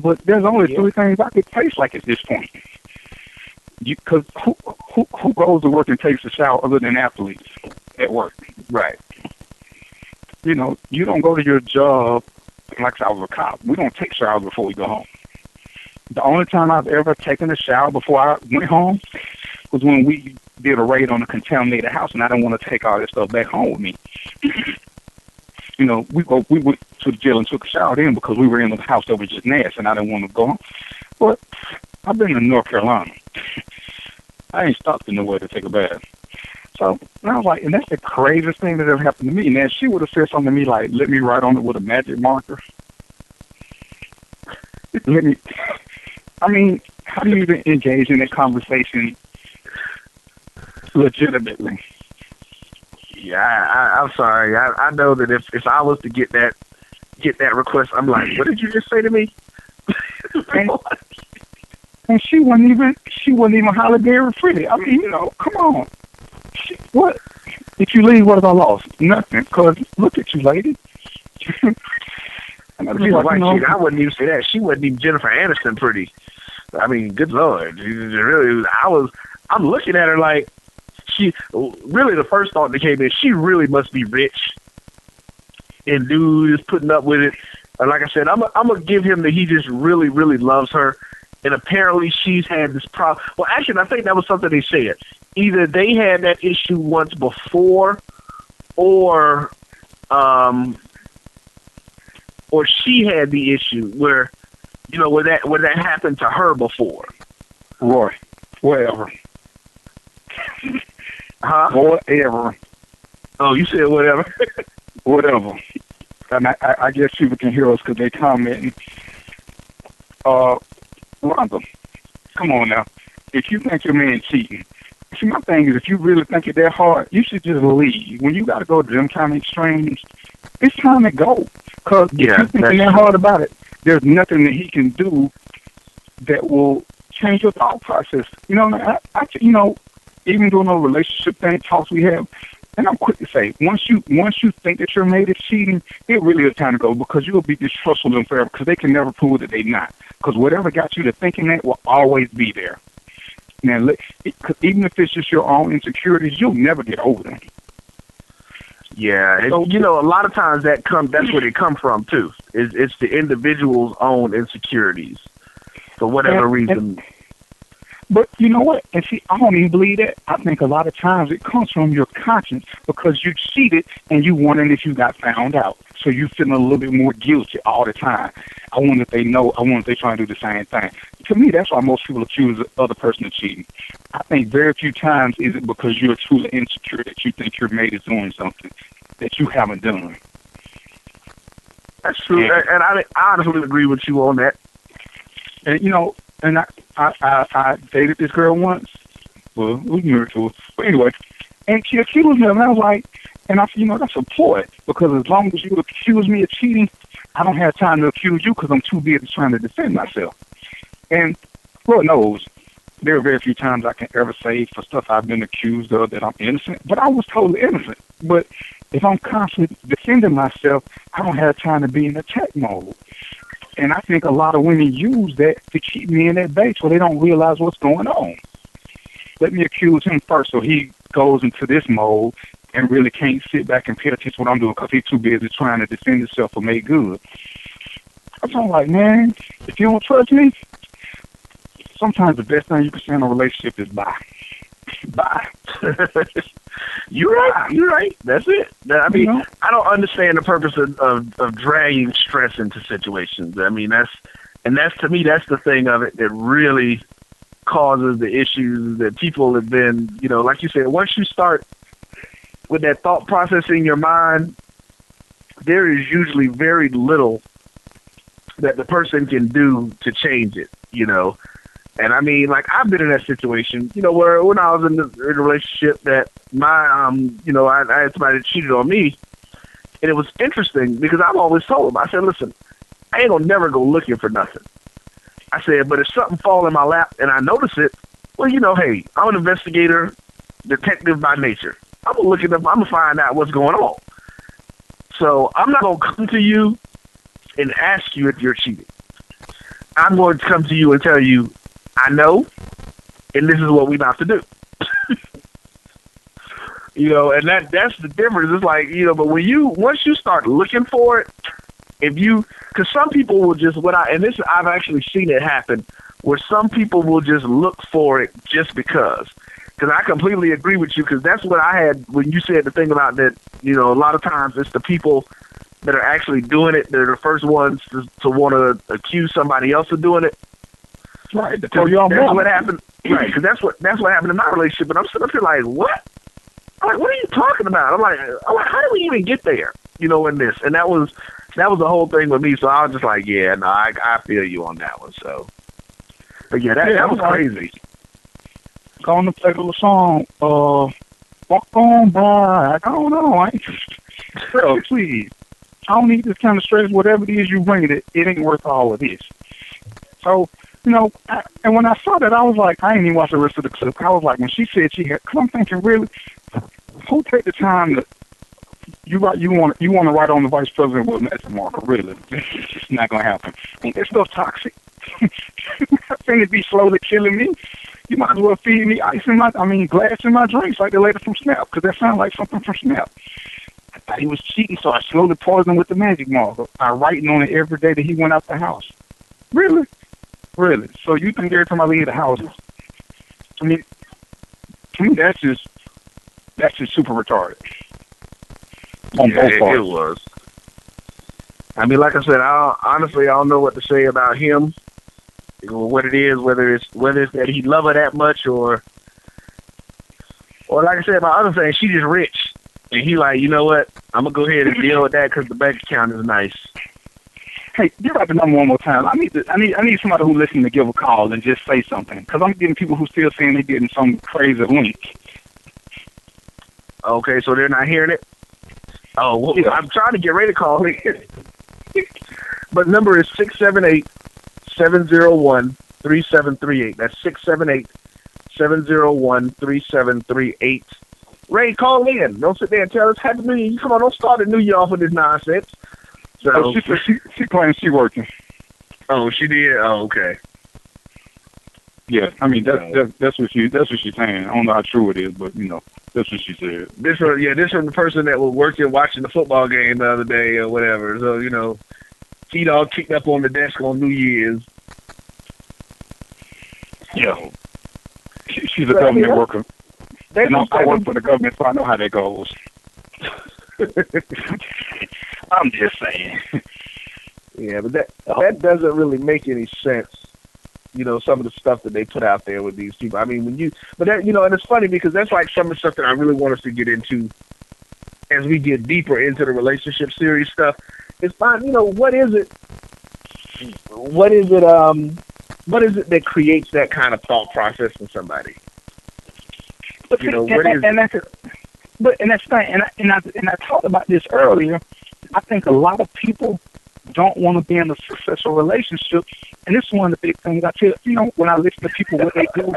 But there's only three things I could taste like at this point. Because who goes to work and takes a shower other than athletes at work? Right. You know, you don't go to your job like I was a cop. We don't take showers before we go home. The only time I've ever taken a shower before I went home was when we did a raid on a contaminated house, and I didn't want to take all that stuff back home with me. You know, we went to the jail and took a shower then because we were in the house that was just nasty, and I didn't want to go home. But I've been in North Carolina. I ain't stopped in nowhere to take a bath. So and I was like, and that's the craziest thing that ever happened to me. Now, if she would have said something to me like, let me write on it with a magic marker. I mean, how do you even engage in that conversation legitimately? Yeah, I'm sorry. I know that if I was to get that request, I'm like, what did you just say to me? And she wasn't even holiday free. I mean, you know, come on. What? If you leave, what have I lost? Nothing. Because look at you, lady. I wouldn't even say that. She wasn't even Jennifer Aniston pretty. I mean, good Lord. Really, I'm looking at her like, she really, the first thought that came in, she really must be rich. And dude is putting up with it. And like I said, I'm going to give him that he just really, really loves her. And apparently she's had this problem. Well, actually, I think that was something they said. either they had that issue once before, or she had the issue where, where that happened to her before. Roy, whatever. Huh? Whatever. Oh, you said whatever. Whatever. And I guess people can hear us because they commenting. Rhonda, come on now. If you think your man cheating, see, my thing is, if you really think it that hard, you should just leave. When you got to go to them kind of extremes, it's time to go. Because if you're thinking that hard about it, there's nothing that he can do that will change your thought process. Even doing those relationship thing talks we have, and I'm quick to say, once you think that your mate is cheating, it really is time to go, because you'll be distrustful of them forever, because they can never prove that they're not. Because whatever got you to thinking that will always be there. Now, even if it's just your own insecurities, you'll never get over them. Yeah, and, a lot of times that's where they come from too. It's the individual's own insecurities for whatever reason. But you know what? And see, I don't even believe that. I think a lot of times it comes from your conscience, because you cheated and you wondering if you got found out. So you feeling a little bit more guilty all the time. I wonder if they know. I wonder if they trying to do the same thing. To me, that's why most people accuse the other person of cheating. I think very few times is it because you're truly insecure that you think your mate is doing something that you haven't done. That's true, and I honestly agree with you on that. And and I dated this girl once. Well, we married to her. But anyway, and she accused me, and I was like, and I said, that's a ploy, because as long as you accuse me of cheating, I don't have time to accuse you, because I'm too busy trying to defend myself. And Lord knows, there are very few times I can ever say for stuff I've been accused of that I'm innocent, but I was totally innocent. But if I'm constantly defending myself, I don't have time to be in attack mode. And I think a lot of women use that to keep me in that base, so they don't realize what's going on. Let me accuse him first, so he goes into this mode and really can't sit back and pay attention to what I'm doing, because he's too busy trying to defend himself or make good. I'm like, man, if you don't trust me, sometimes the best thing you can say in a relationship is bye. Bye. You're right. That's it. I mean, I don't understand the purpose of dragging stress into situations. I mean, that's to me, that's the thing of it that really causes the issues that people have been, like you said, once you start with that thought process in your mind, there is usually very little that the person can do to change it, And I mean, like, I've been in that situation, where when I was in a relationship that I had somebody that cheated on me, and it was interesting because I've always told them, I said, listen, I ain't gonna never go looking for nothing. I said, but if something fall in my lap and I notice it, well, hey, I'm an investigator, detective by nature. I'm gonna look it up. I'm gonna find out what's going on. So I'm not gonna come to you and ask you if you're cheating. I'm going to come to you and tell you, I know, and this is what we about to do. And that's the difference. It's like, but once you start looking for it, because some people will just, I've actually seen it happen, where some people will just look for it just because. Because I completely agree with you, because that's what I had when you said the thing about that, a lot of times it's the people that are actually doing it, they're the first ones to want to accuse somebody else of doing it. Right. That's what happened. Right. Because that's what happened in my relationship. And I'm sitting up here like, what? I'm like, what are you talking about? I'm like, how did we even get there? In this. And that was the whole thing with me. So I was just like, yeah, no, I feel you on that one. So, but yeah, that was crazy. Going to play a little song. Walk on by. I don't know. Girl, please. I don't need this kind of stress. Whatever it is you bring it ain't worth all of this. So, and when I saw that, I was like, I ain't even watch the rest of the clip. I was like, when she said she had, because I'm thinking, really, who take the time to, you want to write on the vice president with Matthew Marker, really? It's not going to happen. Ain't that stuff toxic? Ain't it be slowly killing me? You might as well feed me glass in my drinks like the lady from Snap, because that sounds like something from Snap. I thought he was cheating, so I slowly poisoned him with the magic marker by writing on it every day that he went out the house. Really? Really? So you think every time I leave the house, To me, that's just super retarded. On both It parts. was. I mean, like I said, honestly, I don't know what to say about him. What it is, whether it's that he love her that much, or like I said, my other thing, she just rich, and he like, you know what? I'm gonna go ahead and deal with that because the bank account is nice. Hey, give out the number one more time. I need somebody who listens to give a call and just say something, because I'm getting people who still saying they're getting some crazy link. Okay, so they're not hearing it. Oh, well, Yeah. I'm trying to get ready to call in. But number is 678-701-3738. That's 678-701-3738. Ray, call in. Don't sit there and tell us Happy New Year. Come on, don't start the new year off with this nonsense. So Oh, she claims she working. Oh, she did? Oh, okay. Yeah, I mean that's what she's saying. I don't know how true it is, but that's what she said. This from the person that was working watching the football game the other day or whatever. So, feet all kicked up on the desk on New Year's. Yeah. She's a government worker. And I work for the government, so I know how that goes. I'm just saying. Yeah, but that doesn't really make any sense. Some of the stuff that they put out there with these people. I mean, and it's funny because that's like some of the stuff that I really want us to get into as we get deeper into the relationship series stuff. It's fine. What is it that creates that kind of thought process in somebody? But that's fine. And I talked about this earlier. I think a lot of people don't want to be in a successful relationship, and this is one of the big things I tell. When I listen to people what they do.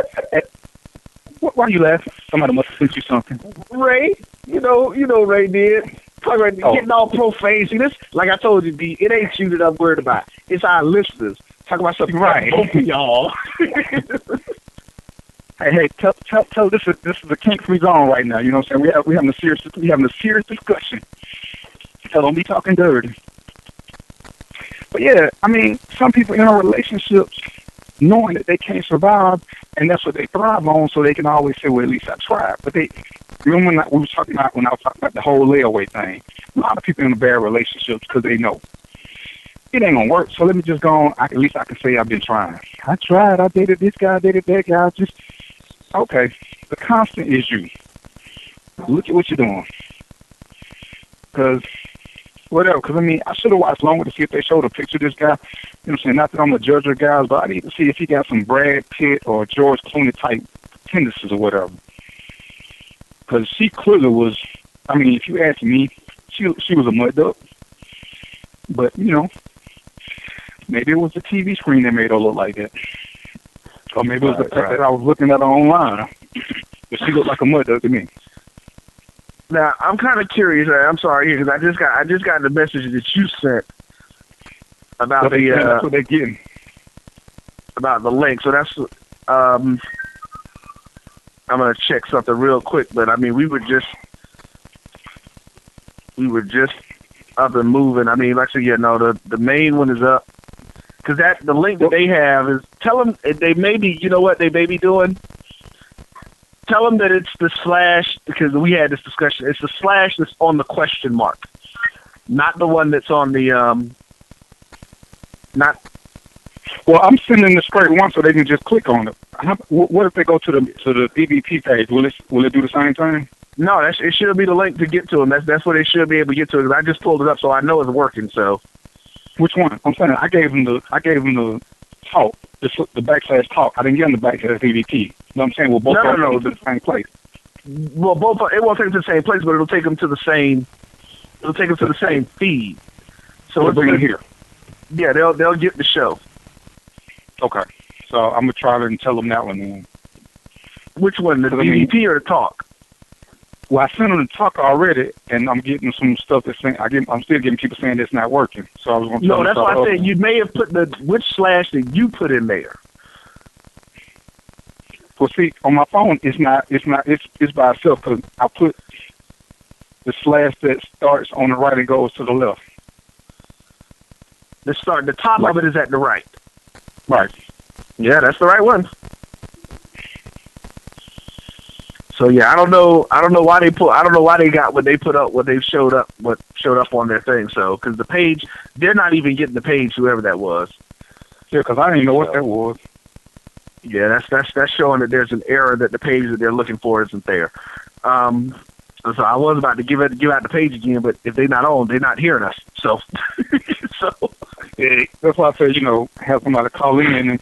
Why are you laughing? Somebody must have sent you something. Ray, Ray did. Getting all profane. See, this, like I told you, D, it ain't you that I'm worried about. It's our listeners. Talk about something right. Both of y'all. Hey, tell this is a kink-free zone right now. You know what I'm saying? We having a serious discussion. So don't be talking dirty. But yeah, I mean, some people in a relationships knowing that they can't survive, and that's what they thrive on, so they can always say, well, at least I tried. But remember when I was talking about the whole layaway thing, a lot of people in bad relationships because they know it ain't going to work, so let me just go on. At least I can say I've been trying. I tried. I dated this guy, I dated that guy. Okay, the constant is you. Look at what you're doing. Because I mean, I should have watched longer to see if they showed a picture of this guy. You know what I'm saying? Not that I'm a judge of guys, but I need to see if he got some Brad Pitt or George Clooney type tendencies or whatever. Because she clearly was, I mean, if you ask me, she was a mud duck. But, maybe it was the TV screen that made her look like that. Or maybe it was the fact that I was looking at her online. But she looked like a mud duck to me. Now, I'm kind of curious. I'm sorry here because I just got the message that you sent about that's what they're getting about the link. So that's I'm gonna check something real quick. But I mean, we were just up and moving. I mean, like I said, the main one is up because the link that they have is tell them they may be. You know what they may be doing. Tell them that it's the slash, because we had this discussion, it's the slash that's on the question mark, not the one that's on the, not... Well, I'm sending the straight one so they can just click on it. What if they go to the DvP page? Will it do the same thing? No, it should be the link to get to them. That's what they should be able to get to. Because I just pulled it up, so I know it's working, so... Which one? I'm saying I gave him the talk, the backslash talk. I didn't give him the backslash DvP. You know what I'm saying? Well, both no, to the same place. Well, it won't take them to the same place, but it'll take them to the same. It'll take them to the same feed. So we'll bring it here. Yeah, they'll get the show. Okay, so I'm gonna try and tell them that one then. Which one, the DvP or the talk? Well, I sent them the talk already, and I'm getting some stuff that's saying I'm still getting people saying it's not working. So I was going to. No, that's why I said you may have put which slash that you put in there. Well, see, on my phone, it's by itself because I put the slash that starts on the right and goes to the left. The top of it is at the right. Right. Yeah, that's the right one. So yeah, I don't know why they got what they put up, what showed up on their thing. So because the page, they're not even getting the page, whoever that was. Yeah, because I didn't know what that was. Yeah, that's showing that there's an error, that the page that they're looking for isn't there. So I was about to give out the page again, but if they're not on, they're not hearing us. So, yeah, that's why I said, have somebody call in, and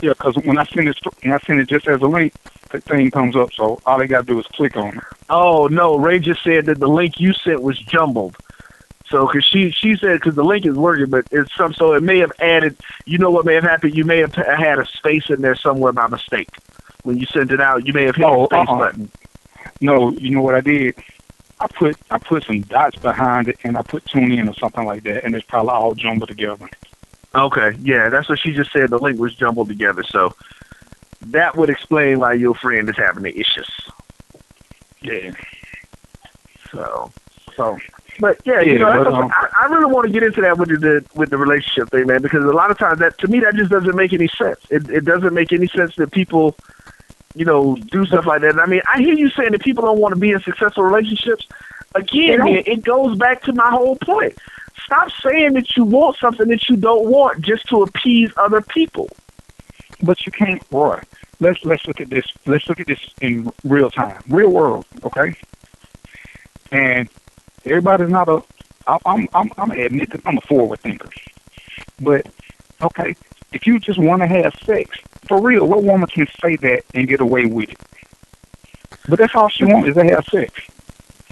yeah, because when I send it just as a link, the thing comes up. So all they got to do is click on it. Oh no, Ray just said that the link you sent was jumbled. So, because she said, because the link is working, but it's so it may have added. You know what may have happened? You may have had a space in there somewhere by mistake when you sent it out. You may have hit the space button. No, you know what I did? I put some dots behind it, and I put tune in or something like that, and it's probably all jumbled together. Okay, yeah, that's what she just said. The link was jumbled together, so that would explain why your friend is having the issues. Yeah. So, but yeah, I really want to get into that with the relationship thing, man, because a lot of times that just doesn't make any sense. It doesn't make any sense that people, do stuff like that. And I mean, I hear you saying that people don't want to be in successful relationships. Again, man, it goes back to my whole point. Stop saying that you want something that you don't want just to appease other people. But you can't, Roy. Let's look at this. Let's look at this in real time, real world, okay? And everybody's not I'm admit that I'm a forward thinker. But okay, if you just want to have sex, for real, what woman can say that and get away with it? But that's all she wants is to have sex.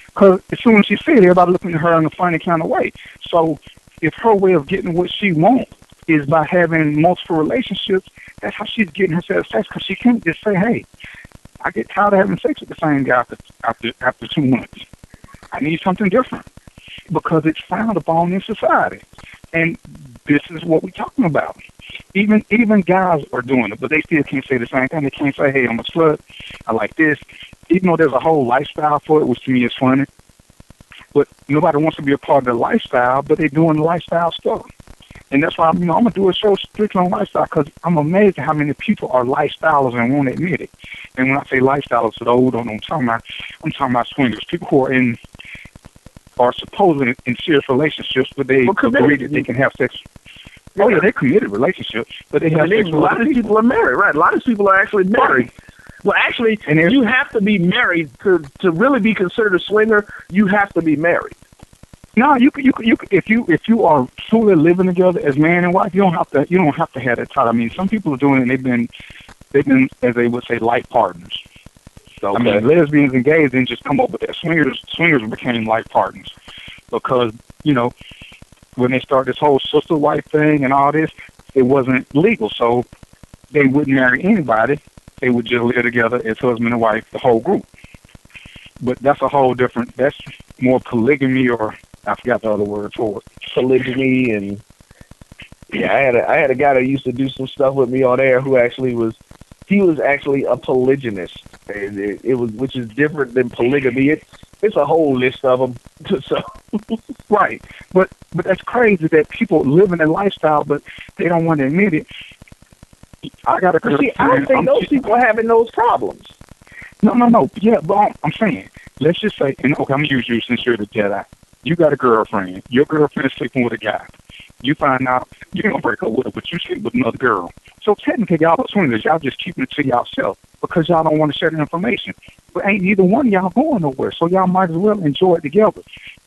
Because as soon as she said it, everybody looking at her in a funny kind of way. So if her way of getting what she wants is by having multiple relationships, that's how she's getting herself sex. Because she can't just say, hey, I get tired of having sex with the same guy after 2 months. I need something different. Because it's frowned upon in society. And this is what we're talking about. Even guys are doing it, but they still can't say the same thing. They can't say, hey, I'm a slut, I like this. Even though there's a whole lifestyle for it, which to me is funny. But nobody wants to be a part of the lifestyle, but they're doing the lifestyle stuff. And that's why I'm going to do a show strictly on lifestyle, because I'm amazed at how many people are lifestylers and won't admit it. And when I say lifestylers, for those who don't know what I'm talking about swingers, people who are supposedly in serious relationships, but they agree that they can have sex. Oh yeah, they're committed relationships, but they have sex. A lot of these people are married, right? A lot of people are actually married. Well, actually, you have to be married to really be considered a swinger. You have to be married. No, you if you are truly living together as man and wife, you don't have to have that title. I mean, some people are doing it. And they've been, as they would say, life partners. Okay. I mean, lesbians and gays didn't just come up with that. Swingers became life partners because when they start this whole sister wife thing and all this, it wasn't legal, so they wouldn't marry anybody. They would just live together as husband and wife, the whole group. But that's a whole different. That's more polygamy, or I forgot the other word for it. Polygamy, and yeah, I had a guy that used to do some stuff with me on air who actually was. He was actually a polygynist, and it was, which is different than polygamy. It's a whole list of them. So right, but that's crazy that people live in a lifestyle, but they don't want to admit it. I got to see. I don't think those people are having those problems. No. Yeah, but I'm saying, let's just say, and okay, I'm gonna use you since you're the Jedi. You got a girlfriend. Your girlfriend is sleeping with a guy. You find out you don't break up with her, but you sleep with another girl. So technically, y'all are swingers. Y'all just keeping it to yourself because y'all don't want to share the information. But ain't neither one of y'all going nowhere, so y'all might as well enjoy it together.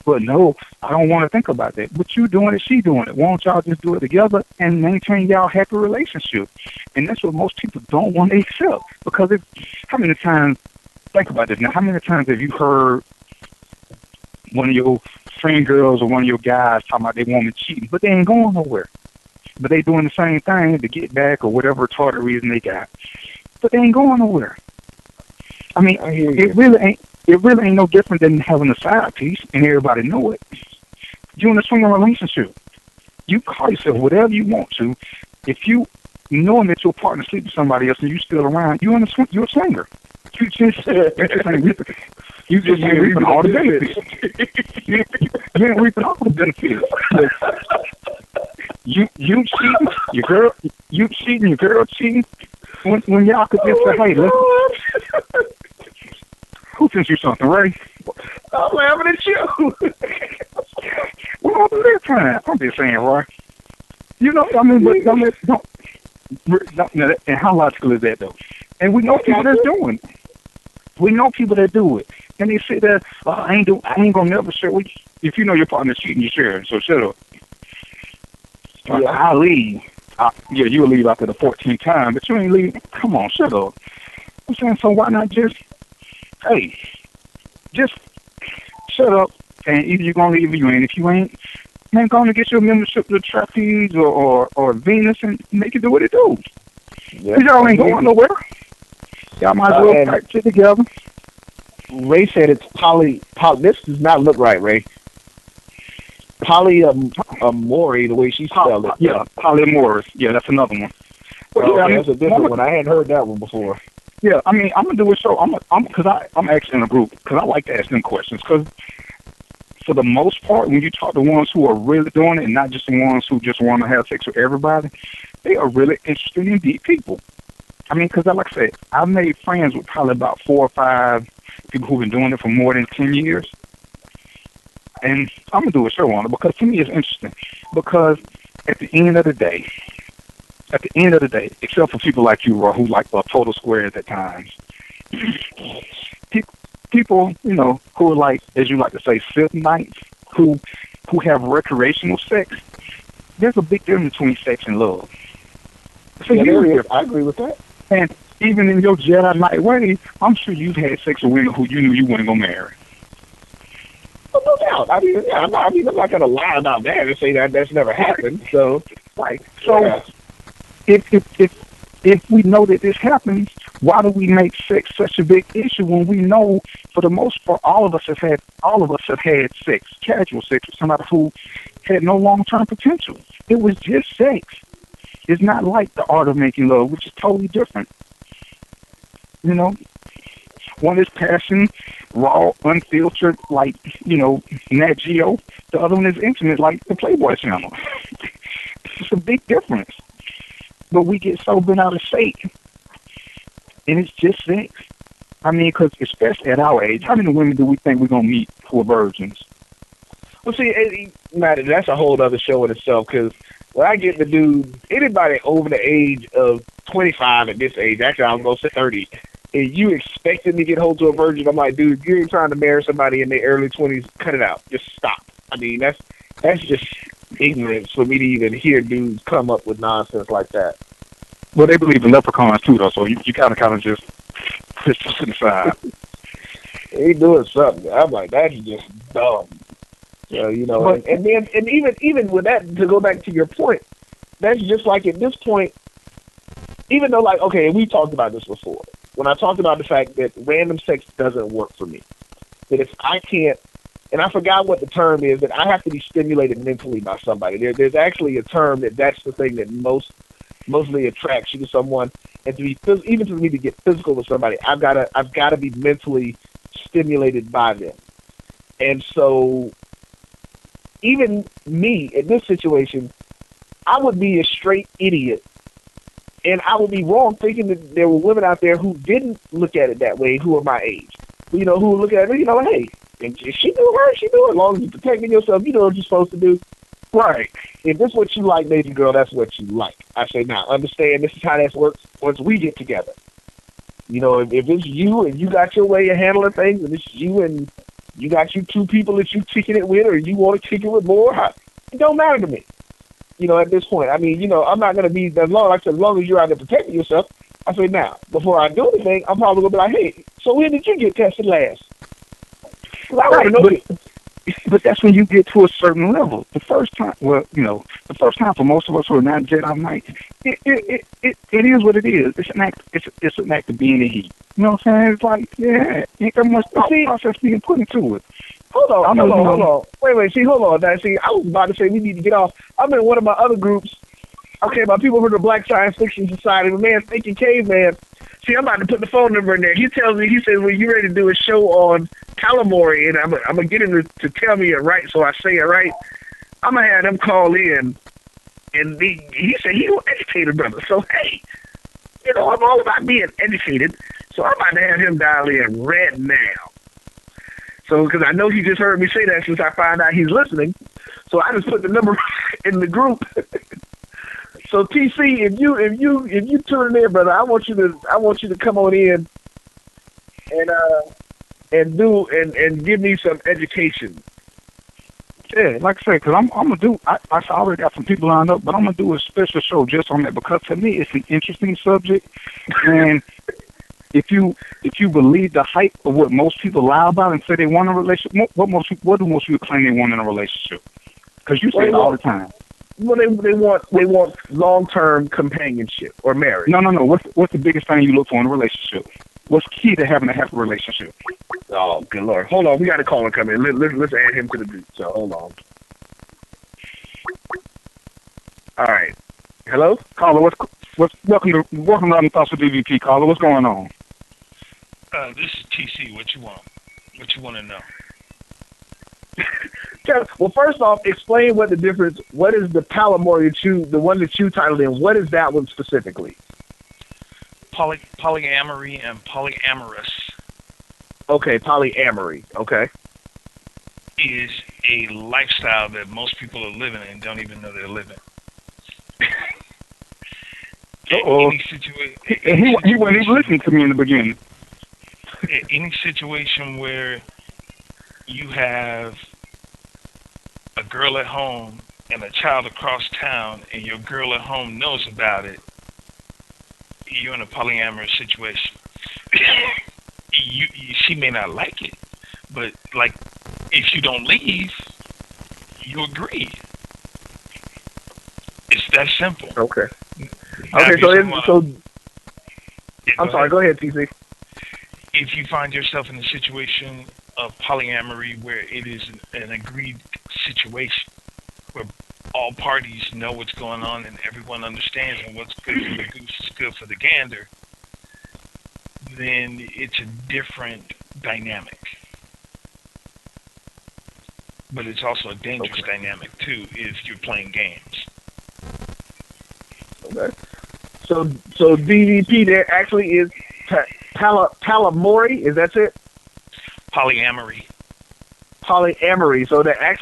But no, I don't want to think about that. But you doing it, she doing it. Why don't y'all just do it together and maintain y'all happy relationship? And that's what most people don't want to accept. Because how many times, think about this now, how many times have you heard one of your friend girls or one of your guys talking about they woman cheating, but they ain't going nowhere. But they doing the same thing to get back or whatever retarded reason they got. But they ain't going nowhere. I mean, it really ain't no different than having a side piece and everybody know it. You're in a swinging relationship. You call yourself whatever you want to. If you knowing that your partner sleeps with somebody else and you still around, you're a swinger. You just ain't reaping all the benefits. You ain't reaping all the benefits. You cheating, your girl cheating. When y'all could just say, hey, teach you something, Ray. I'm laughing at you. Well, this time, I'm just saying, Ray. You know, I mean, but don't. And how logical is that, though? And we know people that's doing it. We know people that do it. And they sit there, I ain't gonna never share with you. If you know your partner's cheating, you share. So shut up. I'll leave. You'll leave after the 14th time, but you ain't leave. Come on, shut up. I'm saying, so why not just shut up, and either you're going to leave or you ain't. If you ain't, man, go to get your membership to Trapeze or Venus and make it do what it do. Yeah. Y'all ain't going nowhere. Y'all might as well practice it together. Ray said it's poly. This does not look right, Ray. Polyamory, the way she spelled it. Yeah, polyamorous. Yeah, that's another one. Well, yeah, that's a different one. I hadn't heard that one before. Yeah, I mean, I'm gonna do a show. I'm actually in a group because I like to ask them questions. Because for the most part, when you talk to ones who are really doing it, and not just the ones who just want to have sex with everybody, they are really interested in deep people. I mean, because like I said, I've made friends with probably about 4 or 5 people who've been doing it for more than 10 years. And I'm going to do a show on it because to me it's interesting. Because at the end of the day, except for people like you, Roy, who like total squares at times, people, you know, who are like, as you like to say, fifth nights, who have recreational sex, there's a big difference between sex and love. So yeah, I agree with that. And even in your Jedi Knight way, I'm sure you've had sex with women who you knew you weren't going to marry. Well, no doubt. I mean, yeah, I'm not going to lie about that and say that that's never happened. So, if we know that this happens, why do we make sex such a big issue when we know, for the most part, all of us have had sex, casual sex, with somebody who had no long-term potential? It was just sex. It's not like the art of making love, which is totally different. You know, one is passion, raw, unfiltered, like, you know, Nat Geo. The other one is intimate, like the Playboy Channel. It's a big difference. But we get so bent out of shape, and it's just sex. I mean, because especially at our age, how many women do we think we're going to meet who are virgins? Well, see, Matt, that's a whole other show in itself, because when I get to do anybody over the age of 25 at this age, actually I'm going to say 30, and you expected me to get hold to a virgin, I'm like, dude, you ain't trying to marry somebody in their early 20s, cut it out. Just stop. I mean, that's just ignorance for me to even hear dudes come up with nonsense like that. Well, they believe in leprechauns too, though, so you kind of just push them to the side. They doing something. I'm like, that's just dumb. You know, but, and even with that, to go back to your point, that's just like at this point, even though, like, okay, we talked about this before, when I talked about the fact that random sex doesn't work for me, that if I can't, and I forgot what the term is, that I have to be stimulated mentally by somebody. There's actually a term that's the thing that mostly attracts you to someone, and to be even for me to get physical with somebody, I've got to be mentally stimulated by them. And so even me in this situation, I would be a straight idiot, and I would be wrong thinking that there were women out there who didn't look at it that way, who are my age, you know, who look at it, you know, hey, if she do her, she do it. As long as you're protecting yourself, you know what you're supposed to do. Right. If this is what you like, baby girl, that's what you like. I say, now, understand this is how that works once we get together. You know, if it's you and you got your way of handling things, and it's you and you got you 2 people that you kicking it with, or you want to kick it with more, it don't matter to me. You know, at this point, I mean, you know, I'm not going to be, as long as you're out there protecting yourself, I say, now, before I do anything, I'm probably going to be like, hey, so when did you get tested last? But that's when you get to a certain level. The first time for most of us who are not Jedi Knights, it is what it is. It's an act of being in heat. You know what I'm saying? It's like, yeah, ain't that much thought process being put into it. Hold on. Wait, see, hold on. Now, see, I was about to say we need to get off. I'm in one of my other groups. Okay, my people from the Black Science Fiction Society, my man Thinking Caveman. See, I'm about to put the phone number in there. He tells me, he says, well, you ready to do a show on Palamory, and I'm going to get him to tell me it right, so I say it right. I'm going to have them call in, and he said he don't educate a brother. So, hey, you know, I'm all about being educated, so I'm about to have him dial in right now. So, because I know he just heard me say that since I found out he's listening, so I just put the number in the group. So TC, if you tune in, brother, I want you to come on in and give me some education. Yeah, like I said, because I'm gonna do. I already got some people lined up, but I'm gonna do a special show just on that because to me it's an interesting subject, and if you believe the hype of what most people lie about and say they want in a relationship, what do most people claim they want in a relationship? Because you say it all the time. Well, they want long-term companionship or marriage. No. What's the biggest thing you look for in a relationship? What's key to having a happy relationship? Oh, good Lord. Hold on. We got a caller coming in. Let's add him to the group. So, hold on. All right. Hello? Caller, welcome to Random Thoughts with DvP. Caller, what's going on? This is TC. What you want? What you want to know? Well, first off, explain what is the polyamory, the one that you titled in, what is that one specifically? Polyamory and polyamorous. Okay, polyamory, okay. Is a lifestyle that most people are living and don't even know they're living. Uh-oh. He wasn't even listening to me in the beginning. Any situation where you have a girl at home and a child across town and your girl at home knows about it, you're in a polyamorous situation. She may not like it, but like if you don't leave, you agree. It's that simple. Okay. Now, Okay, I'm sorry, go ahead, TC. If you find yourself in a situation of polyamory where it is an agreed situation, where all parties know what's going on and everyone understands and what's good for the goose is good for the gander, then it's a different dynamic. But it's also a dangerous dynamic too if you're playing games. Okay. So DvP there actually is polyamory, is that it? Polyamory. Polyamory. So that's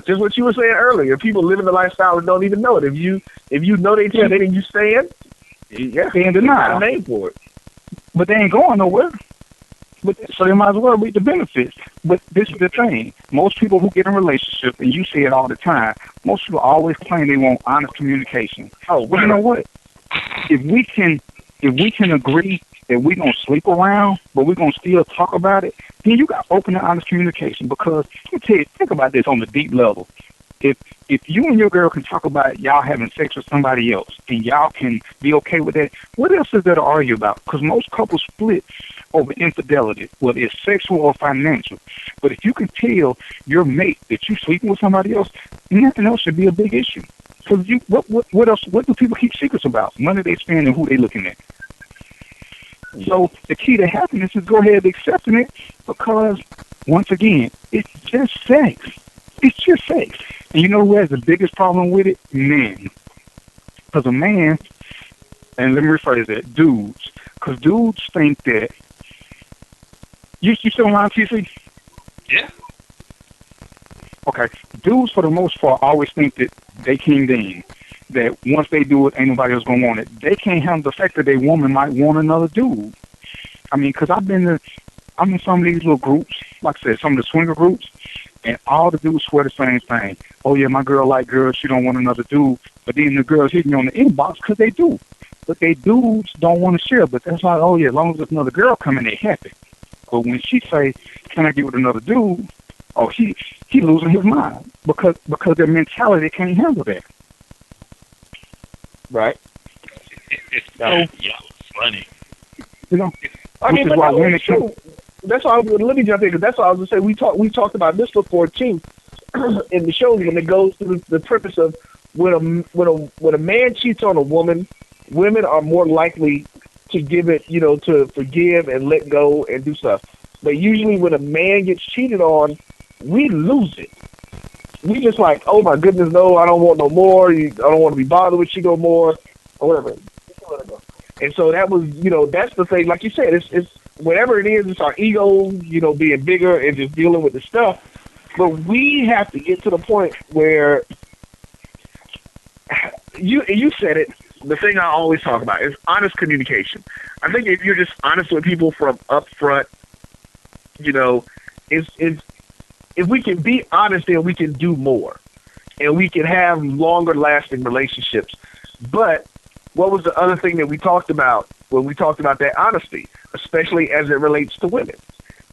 just what you were saying earlier. People living the lifestyle and don't even know it. If you know they cheating and you stand, stand denied. A name for it. But they ain't going nowhere. So they might as well reap the benefits. But this is the thing. Most people who get in a relationship, and you see it all the time, most people always claim they want honest communication. Oh, well, you know what? If we can agree that we're going to sleep around, but we're going to still talk about it, then you got open and honest communication. Because, let me tell you, think about this on the deep level. If you and your girl can talk about y'all having sex with somebody else, and y'all can be okay with that, what else is there to argue about? Because most couples split over infidelity, whether it's sexual or financial. But if you can tell your mate that you're sleeping with somebody else, nothing else should be a big issue. Because what else? What do people keep secrets about? Money they spend and who they looking at. So the key to happiness is go ahead and accepting it, because once again, it's just sex. It's just sex. And you know who has the biggest problem with it? Men. Because a man, and let me rephrase that, dudes. Because dudes think that, you still online, TC? Yeah. Okay. Dudes, for the most part, always think that they king in. That once they do it, ain't nobody else gonna want it. They can't handle the fact that their woman might want another dude. I mean, because I'm in some of these little groups, like I said, some of the swinger groups, and all the dudes swear the same thing. Oh, yeah, my girl like girls, she don't want another dude. But then the girls hit me on the inbox because they do. But they dudes don't want to share. But that's like, oh, yeah, as long as there's another girl coming, they happy. But when she say, can I get with another dude? Oh, he losing his mind because their mentality can't handle that. Right. Yeah, funny. You know, I mean, but that's true. That's why. Let me jump in, because that's what I was gonna say. We talked about this before too in the show, when it goes through the purpose of when a man cheats on a woman, women are more likely to give it, to forgive and let go and do stuff. But usually, when a man gets cheated on, we lose it. We just like, oh my goodness, no, I don't want no more. I don't want to be bothered with you no more, or whatever. And so that was, that's the thing. Like you said, it's whatever it is, it's our ego, being bigger and just dealing with the stuff. But we have to get to the point where you said it. The thing I always talk about is honest communication. I think if you're just honest with people from up front, if we can be honest, then we can do more, and we can have longer lasting relationships. But what was the other thing that we talked about when we talked about that honesty, especially as it relates to women?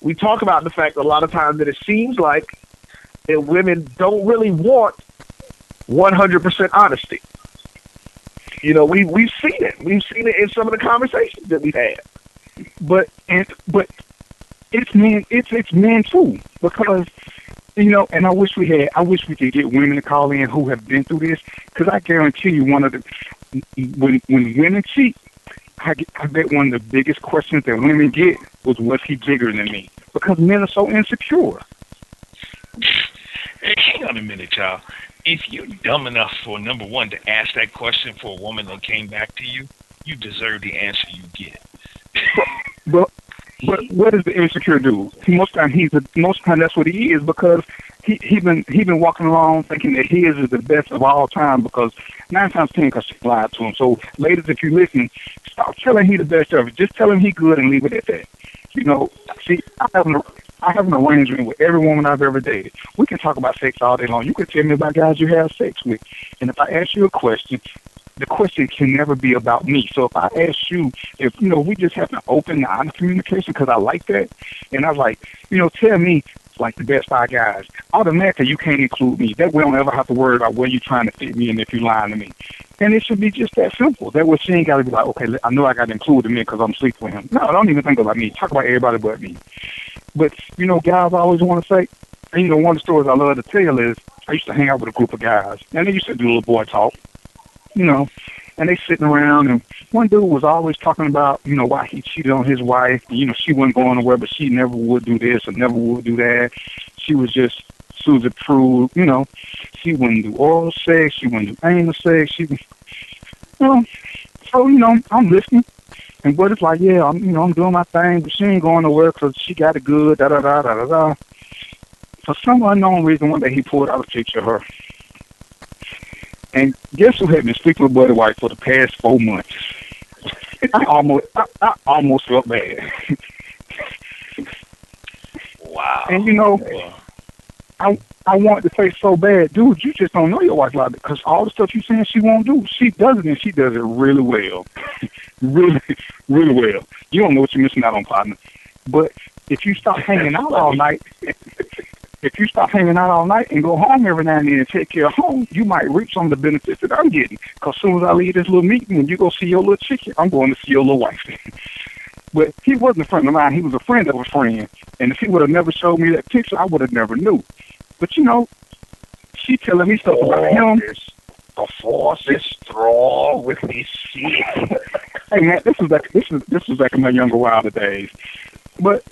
We talk about the fact a lot of times that it seems like that women don't really want 100% honesty. We've seen it. We've seen it in some of the conversations that we've had. But it's men too, because and I wish we could get women to call in who have been through this, because I guarantee you when women cheat, I bet one of the biggest questions that women get was he bigger than me? Because men are so insecure. Hey, hang on a minute, y'all. If you're dumb enough for, number one, to ask that question for a woman that came back to you, you deserve the answer you get. But what does the insecure do? Most time that's what he is, because he been walking along thinking that his is the best of all time, because 9 times 10 because she lied to him. So ladies, if you listen, stop telling he the best ever. Just tell him he good and leave it at that. See, I have an arrangement with every woman I've ever dated. We can talk about sex all day long. You can tell me about guys you have sex with. And if I ask you a question, the question can never be about me. So if I ask you, if, we just have an open, honest communication, because I like that, and I was like, tell me, like, the best 5 guys, automatically you can't include me. That way I don't ever have to worry about where you're trying to fit me and if you're lying to me. And it should be just that simple. That way she ain't got to be like, okay, I know I got to include him in because I'm sleeping with him. No, don't even think about me. Talk about everybody but me. But, guys always want to say, and, one of the stories I love to tell is I used to hang out with a group of guys, and they used to do little boy talk, and they sitting around, and one dude was always talking about, why he cheated on his wife. She wasn't going nowhere, but she never would do this or never would do that. She was just Susan Prude, she wouldn't do oral sex, she wouldn't do anal sex, so, I'm listening. And but it's like, yeah, I'm doing my thing, but she ain't going nowhere because she got it good, da-da-da-da-da-da. For some unknown reason, one day he pulled out a picture of her. And guess who had been sleeping with Buddy White for the past 4 months? I almost felt bad. Wow. And I wanted to say so bad, dude, you just don't know your wife like that, because all the stuff you saying she won't do, she does it, and she does it really well. really, really well. You don't know what you're missing out on, partner. But if you stop hanging out all night, and go home every now and then and take care of home, you might reap some of the benefits that I'm getting. Because as soon as I leave this little meeting, when you go see your little chicken, I'm going to see your little wife. But he wasn't a friend of mine. He was a friend of a friend. And if he would have never showed me that picture, I would have never knew. But, she telling me stuff about him. The force is strong with me. Hey, man, this was back in my younger, wilder days. But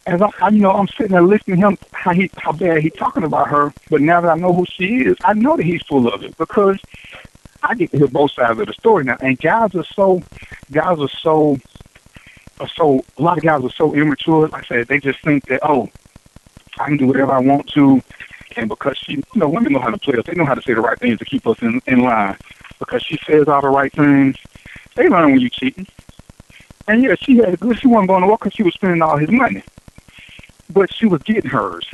as I'm sitting there listening to him, how bad he's talking about her. But now that I know who she is, I know that he's full of it, because I get to hear both sides of the story now. And a lot of guys are so immature. Like I said, they just think that, I can do whatever I want to. And because women know how to play us, they know how to say the right things to keep us in line. Because she says all the right things, they learn when you're cheating. And yeah, she had a good, she wasn't going to work because she was spending all his money. But she was getting hers.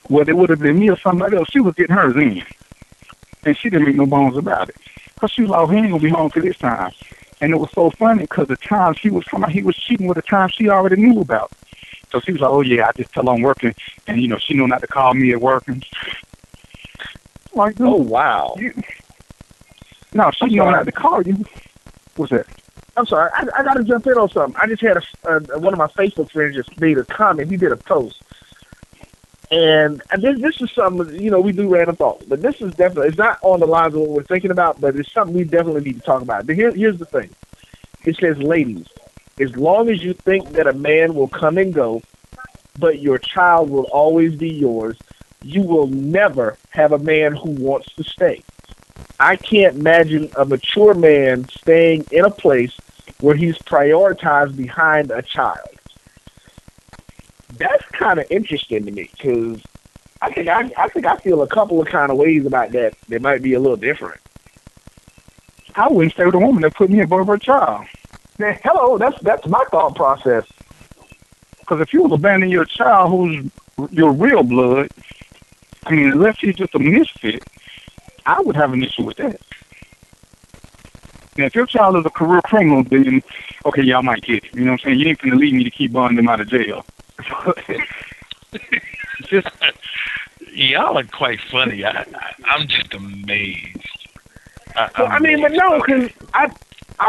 Whether it would have been me or somebody else, she was getting hers in. And she didn't make no bones about it. Because she was like, he ain't going to be home till this time. And it was so funny because the time she was talking about he was cheating with the time she already knew about. So she was like, oh, yeah, I just tell her I'm working. And, she know not to call me at work. And like, dude, oh, wow. No, she know not to call you. What's that? I'm sorry. I got to jump in on something. I just had one of my Facebook friends just made a comment. He did a post. And this is something, we do random thoughts. But this is definitely, it's not on the lines of what we're thinking about, but it's something we definitely need to talk about. But here's the thing. It says, ladies, as long as you think that a man will come and go, but your child will always be yours, you will never have a man who wants to stay. I can't imagine a mature man staying in a place where he's prioritized behind a child. That's kind of interesting to me because I think I feel a couple of kind of ways about that. They might be a little different. I wouldn't stay with a woman that put me above her child. Now, hello, that's my thought process. Because if you was abandoning your child who's your real blood, I mean, unless he's just a misfit, I would have an issue with that. Now, if your child is a career criminal, then, okay, y'all might get it. You know what I'm saying? You ain't going to leave me to keep bonding him out of jail. Just, y'all are quite funny. I'm just amazed. But no, because I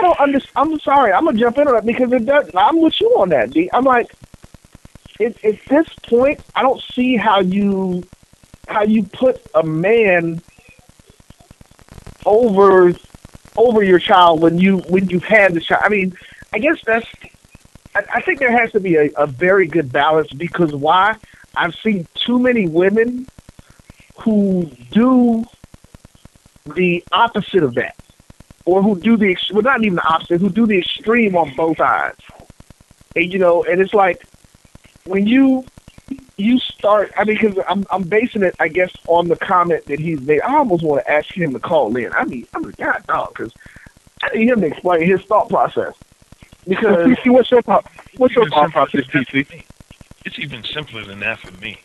don't understand. I'm sorry. I'm going to jump into that because it does. I'm with you on that, D. I'm like, at this point, I don't see how you put a man over your child when you've had the child. I mean, I guess I think there has to be a very good balance because why? I've seen too many women who do the opposite of that, or who do not even the opposite, who do the extreme on both sides. And and it's like when you start. I mean, because I'm basing it, I guess, on the comment that he's made. I almost want to ask him to call in. I mean, I'm a god dog because I need him to explain his thought process. Because TC, what's your thought process, TC? It's even simpler than that for me.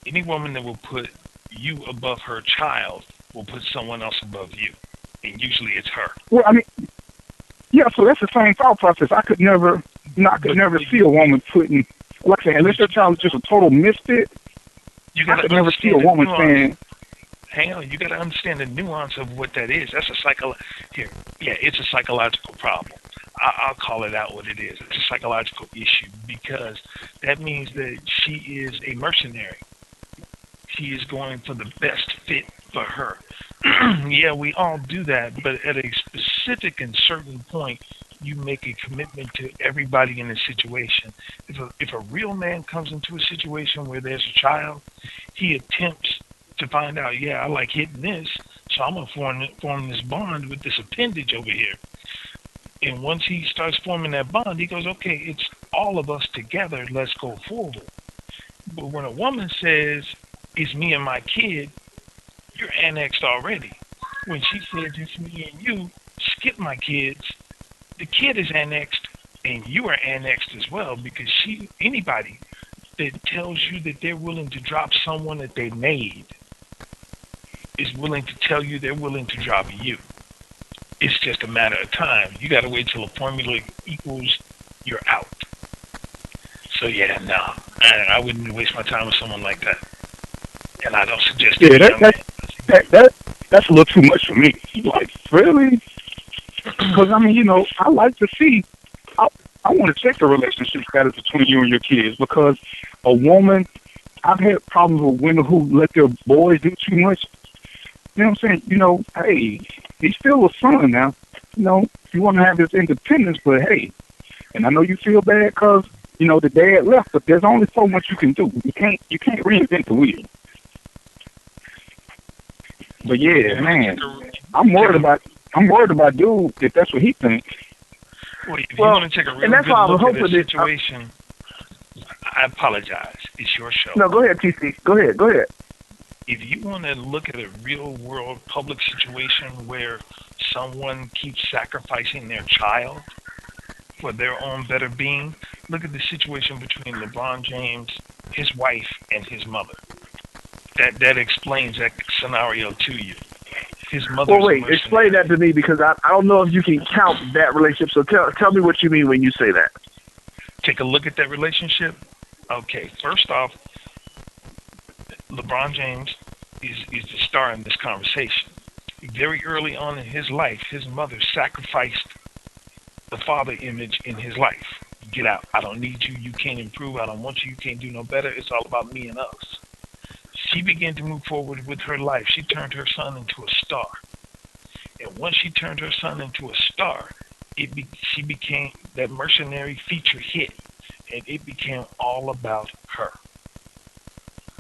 Any woman that will put you above her child will put someone else above you, and usually it's her. Well, I mean, yeah. So that's the same thought process. I could never see a woman putting, like I said, unless your child is just a total misfit. I could never see a woman saying. Hang on, you got to understand the nuance of what that is. That's it's a psychological problem. I'll call it out what it is. It's a psychological issue because that means that she is a mercenary. She is going for the best fit for her. Yeah, we all do that, but at a specific and certain point, you make a commitment to everybody in the situation. If a real man comes into a situation where there's a child, he attempts to find out, yeah, I like hitting this, so I'm going to form this bond with this appendage over here. And once he starts forming that bond, he goes, okay, it's all of us together, let's go forward. But when a woman says, it's me and my kid, you're annexed already. When she says, it's me and you, skip my kids, the kid is annexed, and you are annexed as well, because anybody that tells you that they're willing to drop someone that they made is willing to tell you they're willing to drop you. It's just a matter of time. You got to wait till a formula equals you're out. So yeah, no, I wouldn't waste my time with someone like that. And I don't suggest. Yeah, that's a little too much for me. Like, really? Because I mean, I like to see. I want to check the relationship status between you and your kids because a woman. I've had problems with women who let their boys do too much. You know what I'm saying? Hey, he's still a son now. You want to have his independence, but hey, and I know you feel bad because, the dad left, but there's only so much you can do. You can't reinvent the wheel. But yeah, man, I'm worried about dude if that's what he thinks. Well, if you want to take a real good look at the situation, I apologize. It's your show. No, go ahead, TC. Go ahead. If you want to look at a real-world public situation where someone keeps sacrificing their child for their own better being, look at the situation between LeBron James, his wife, and his mother. That explains that scenario to you. His mother. Well, wait, explain that to me because I don't know if you can count that relationship. So tell me what you mean when you say that. Take a look at that relationship. Okay, first off, LeBron James is the star in this conversation. Very early on in his life, his mother sacrificed the father image in his life. Get out. I don't need you. You can't improve. I don't want you. You can't do no better. It's all about me and us. She began to move forward with her life. She turned her son into a star. And once she turned her son into a star, she became that mercenary feature hit. And it became all about her.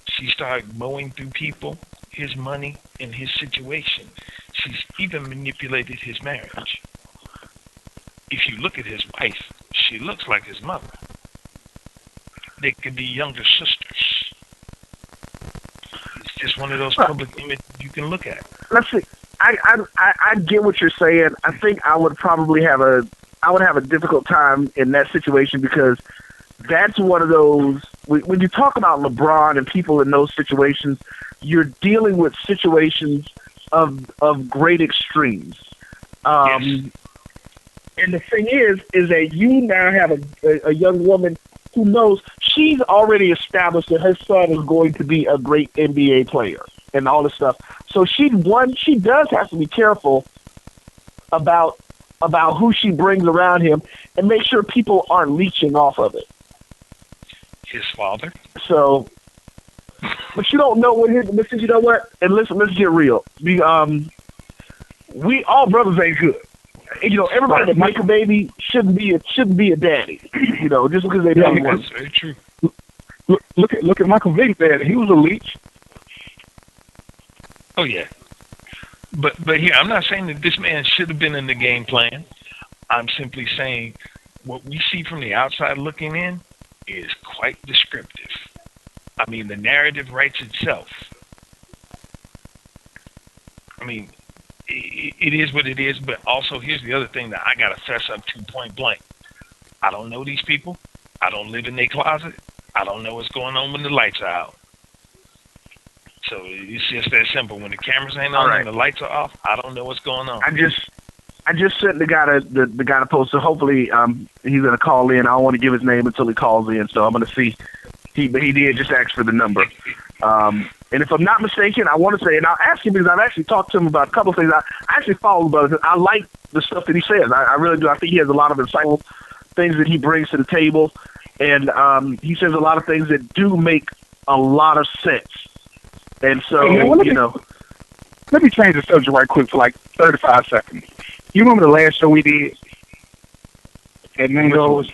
She started mowing through people, his money, and his situation. She's even manipulated his marriage. if you look at his wife, she looks like his mother. They could be younger sisters. It's just one of those public images you can look at. Let's see. I get what you're saying. I think I would probably have a difficult time in that situation because that's one of those when you talk about LeBron and people in those situations, you're dealing with situations of great extremes. Yes. And the thing is that you now have a young woman who knows she's already established that her son is going to be a great NBA player and all this stuff. So she does have to be careful about who she brings around him and make sure people aren't leeching off of it. His father. So, but you don't know what his. Listen, you know what? And listen, let's get real. We all brothers ain't good. You know, everybody that make a baby shouldn't be a daddy. You know, just because they don't want. That's very true. Look at Michael Vick's dad. He was a leech. Oh yeah, but here I'm not saying that this man should have been in the game plan. I'm simply saying what we see from the outside looking in is quite descriptive. I mean, the narrative writes itself. I mean, it is what it is, but also here's the other thing that I got to fess up to point blank. I don't know these people. I don't live in their closet. I don't know what's going on when the lights are out. So it's just that simple. When the cameras ain't on and the lights are off, I don't know what's going on. I just sent the guy to post. So hopefully he's gonna call in. I don't want to give his name until he calls in. So I'm gonna see. He did just ask for the number. And if I'm not mistaken, I want to say, and I'll ask him because I've actually talked to him about a couple of things. I actually follow him about it. I like the stuff that he says. I really do. I think he has a lot of insightful things that he brings to the table, and he says a lot of things that do make a lot of sense. And so, let me change the subject right quick for like 35 seconds. You remember the last show we did at Mango's?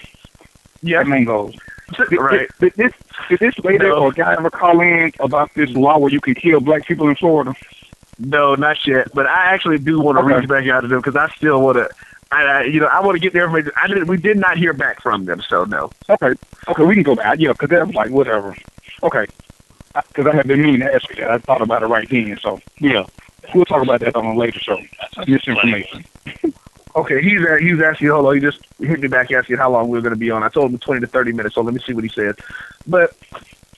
Yeah, at Mango's. Right. Did this lady or guy ever call in about this law where you can kill black people in Florida? No, not yet. But I actually do want to reach back out to them because I still want to. I want to get their information. We did not hear back from them, so no. Okay, we can go back. Yeah, because I'm like whatever. Okay, because I had been meaning to ask you that. I thought about it right then. So yeah, we'll talk about that on a later show. Misinformation. Okay, he's asking. Hold on, he just hit me back asking how long we were going to be on. I told him 20 to 30 minutes. So let me see what he said. But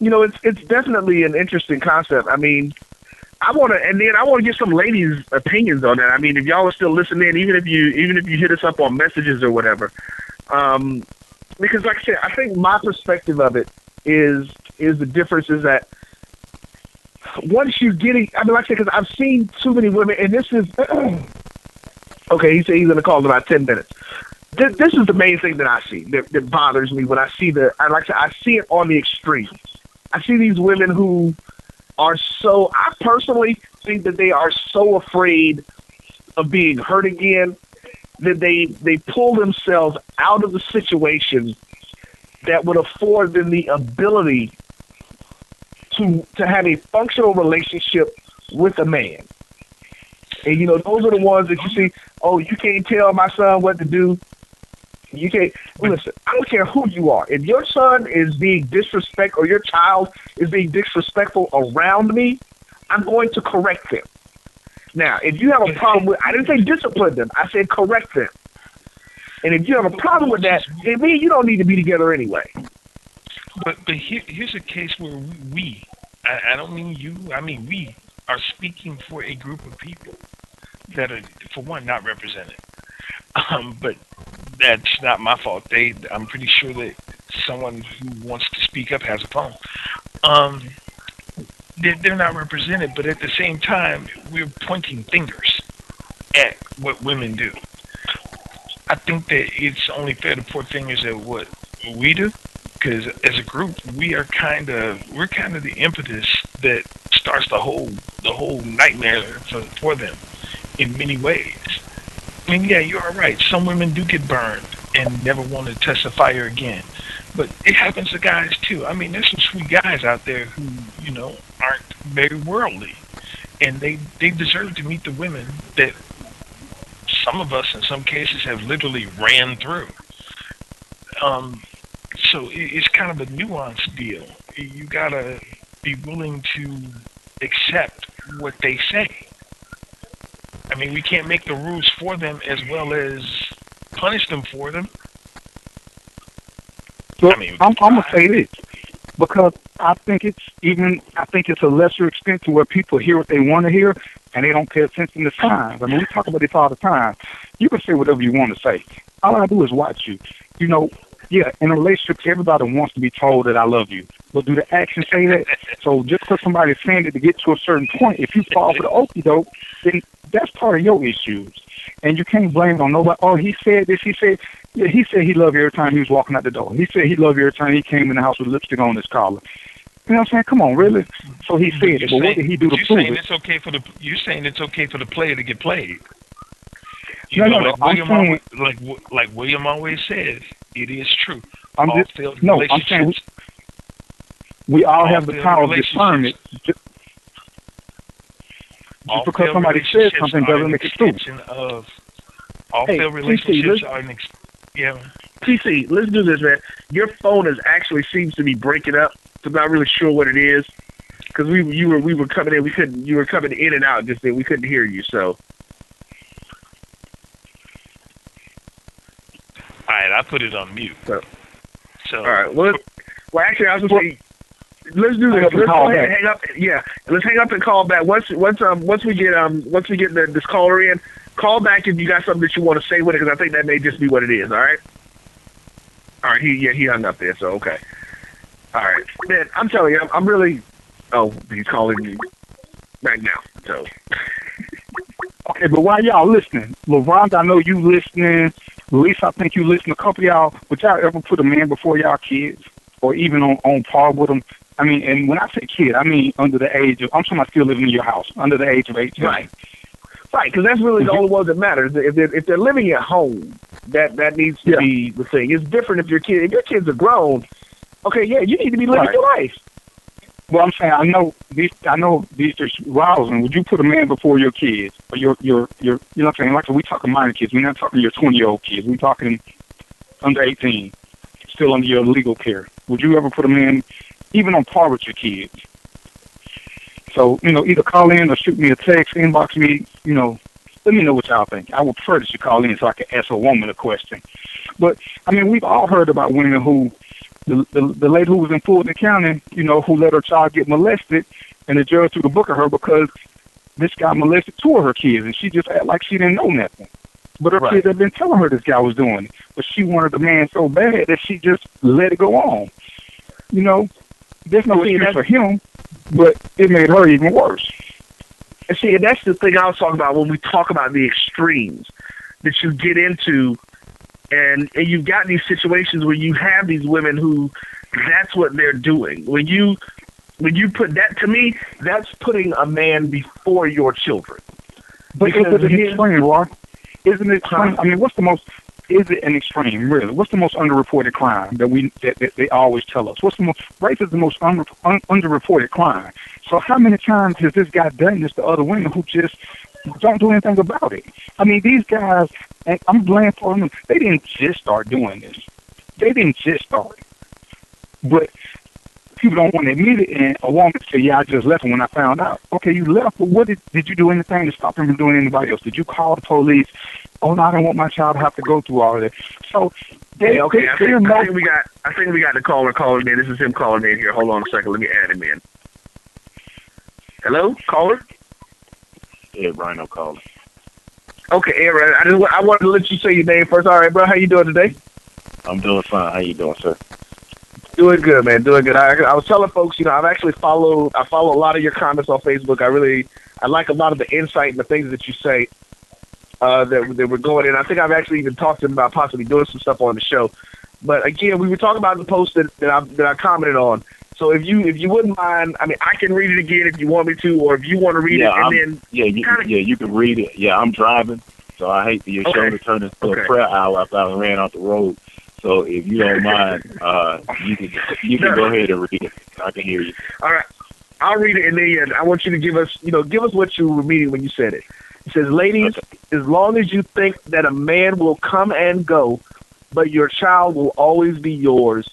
it's definitely an interesting concept. I mean, I want to get some ladies' opinions on that. I mean, if y'all are still listening, even if you hit us up on messages or whatever, because like I said, I think my perspective of it is the difference is that once you're getting, I mean, like I said, because I've seen too many women, and this is okay. He said he's going to call in about 10 minutes. This is the main thing that I see that bothers me when I see I see it on the extremes. I see these women who are I personally think that they are so afraid of being hurt again that they pull themselves out of the situation that would afford them the ability to have a functional relationship with a man. And, those are the ones that you see, oh, you can't tell my son what to do. You can't. Listen, I don't care who you are. If your son is being disrespectful or your child is being disrespectful around me, I'm going to correct them. Now, if you have a problem with, I didn't say discipline them. I said correct them. And if you have a problem with that, then me and you don't need to be together anyway. But here's a case where I don't mean you, I mean we are speaking for a group of people that are, for one, not represented. But that's not my fault. I'm pretty sure that someone who wants to speak up has a phone. They're not represented, but at the same time, we're pointing fingers at what women do. I think that it's only fair to point fingers at what we do, because as a group, we're kind of the impetus that starts the whole nightmare for them in many ways. I mean, yeah, you are right. Some women do get burned and never want to touch the fire again. But it happens to guys, too. I mean, there's some sweet guys out there who, aren't very worldly. And they deserve to meet the women that some of us, in some cases, have literally ran through. So it's kind of a nuanced deal. You gotta be willing to accept what they say. I mean, we can't make the rules for them as well as punish them for them. So I'm gonna say this because I think it's a lesser extent to where people hear what they want to hear and they don't pay attention to signs. I mean, we talk about this all the time. You can say whatever you want to say. All I do is watch you. You know, yeah, in a relationship, everybody wants to be told that I love you. But do the actions say that? So just because somebody's saying it to get to a certain point, if you fall for the okie doke, then that's part of your issues. And you can't blame it on nobody. Oh, he said this. He said he loved you every time he was walking out the door. He said he loved you every time he came in the house with lipstick on his collar. You know what I'm saying? Come on, really? So he said it, but what did he do to prove it? You're saying it's okay for the player to get played. No, like William always says, it is true. I'm saying we all have the power of discernment. Just because somebody says something doesn't make it true. All failed relationships are PC, let's do this, man. Your phone actually seems to be breaking up. So I'm not really sure what it is because we were coming in. You were coming in and out. Just that we couldn't hear you. So. All right, I put it on mute. So all right. Well, actually, I was going to say, let's do this. Let's go ahead and hang up. Yeah, let's hang up and call back. Once we get this caller in, call back if you got something that you want to say with it, because I think that may just be what it is. All right. All right. He hung up there. So okay. All right, man. I'm telling you, I'm really. Oh, he's calling me right now. So. Okay, but while y'all listening, LeVon, I know you listening. Luis, I think you listen. A couple of y'all, would y'all ever put a man before y'all kids, or even on par with them? I mean, and when I say kid, I mean under the age of. I'm talking about still living in your house, under the age of 18. Right, because that's really the only one that matters. If they're living at home, that needs to be the thing. It's different if your kids are grown. Okay, yeah, you need to be living your life. Well, I'm saying I know these are rousing. Would you put a man before your kids or your you know what I'm saying? Like we talking minor kids. We're not talking your 20-year-old kids. We're talking under 18, still under your legal care. Would you ever put a man even on par with your kids? So, you know, either call in or shoot me a text, inbox me, you know, let me know what y'all think. I would prefer that you call in so I can ask a woman a question. But I mean, we've all heard about women who the lady who was in Fulton County, you know, who let her child get molested, and the judge threw the book at her because this guy molested two of her kids, and she just acted like she didn't know nothing. But her kids had been telling her this guy was doing it, but she wanted the man so bad that she just let it go on. You know, there's no excuse for him, but it made her even worse. And see, and that's the thing I was talking about when we talk about the extremes that you get into. And you've got these situations where you have these women who that's what they're doing. When you put that, to me, that's putting a man before your children. But is it an extreme, Roy? Isn't it extreme? I mean, is it an extreme, really? What's the most underreported crime that they always tell us? Rape is the most underreported crime. So how many times has this guy done this to other women who just don't do anything about it? I mean, these guys, and I'm blaming for them, they didn't just start doing this. They didn't just start. But people don't want to admit it, and a woman say, yeah, I just left him when I found out. Okay, you left, but what did you do anything to stop him from doing anybody else? Did you call the police? Oh, no, I don't want my child to have to go through all of that. So, I think we got the caller calling in. This is him calling in here. Hold on a second. Let me add him in. Hello, caller? Ed Rhino calling. Okay, Ed, I wanted to let you say your name first. All right, bro, how you doing today? I'm doing fine. How you doing, sir? Doing good, man. Doing good. I was telling folks, you know, I follow a lot of your comments on Facebook. I like a lot of the insight and the things that you say that we're going in. I think I've actually even talked to him about possibly doing some stuff on the show. But again, we were talking about the post that I commented on. So if you wouldn't mind, I mean, I can read it again if you want me to, or if you want to read it, you can read it. Yeah, I'm driving, so I hate for your show to turn into a prayer hour after I ran off the road. So if you don't mind, you can go ahead and read it. I can hear you. All right, I'll read it, and then I want you to give us what you were meaning when you said it. It says, ladies, as long as you think that a man will come and go, but your child will always be yours,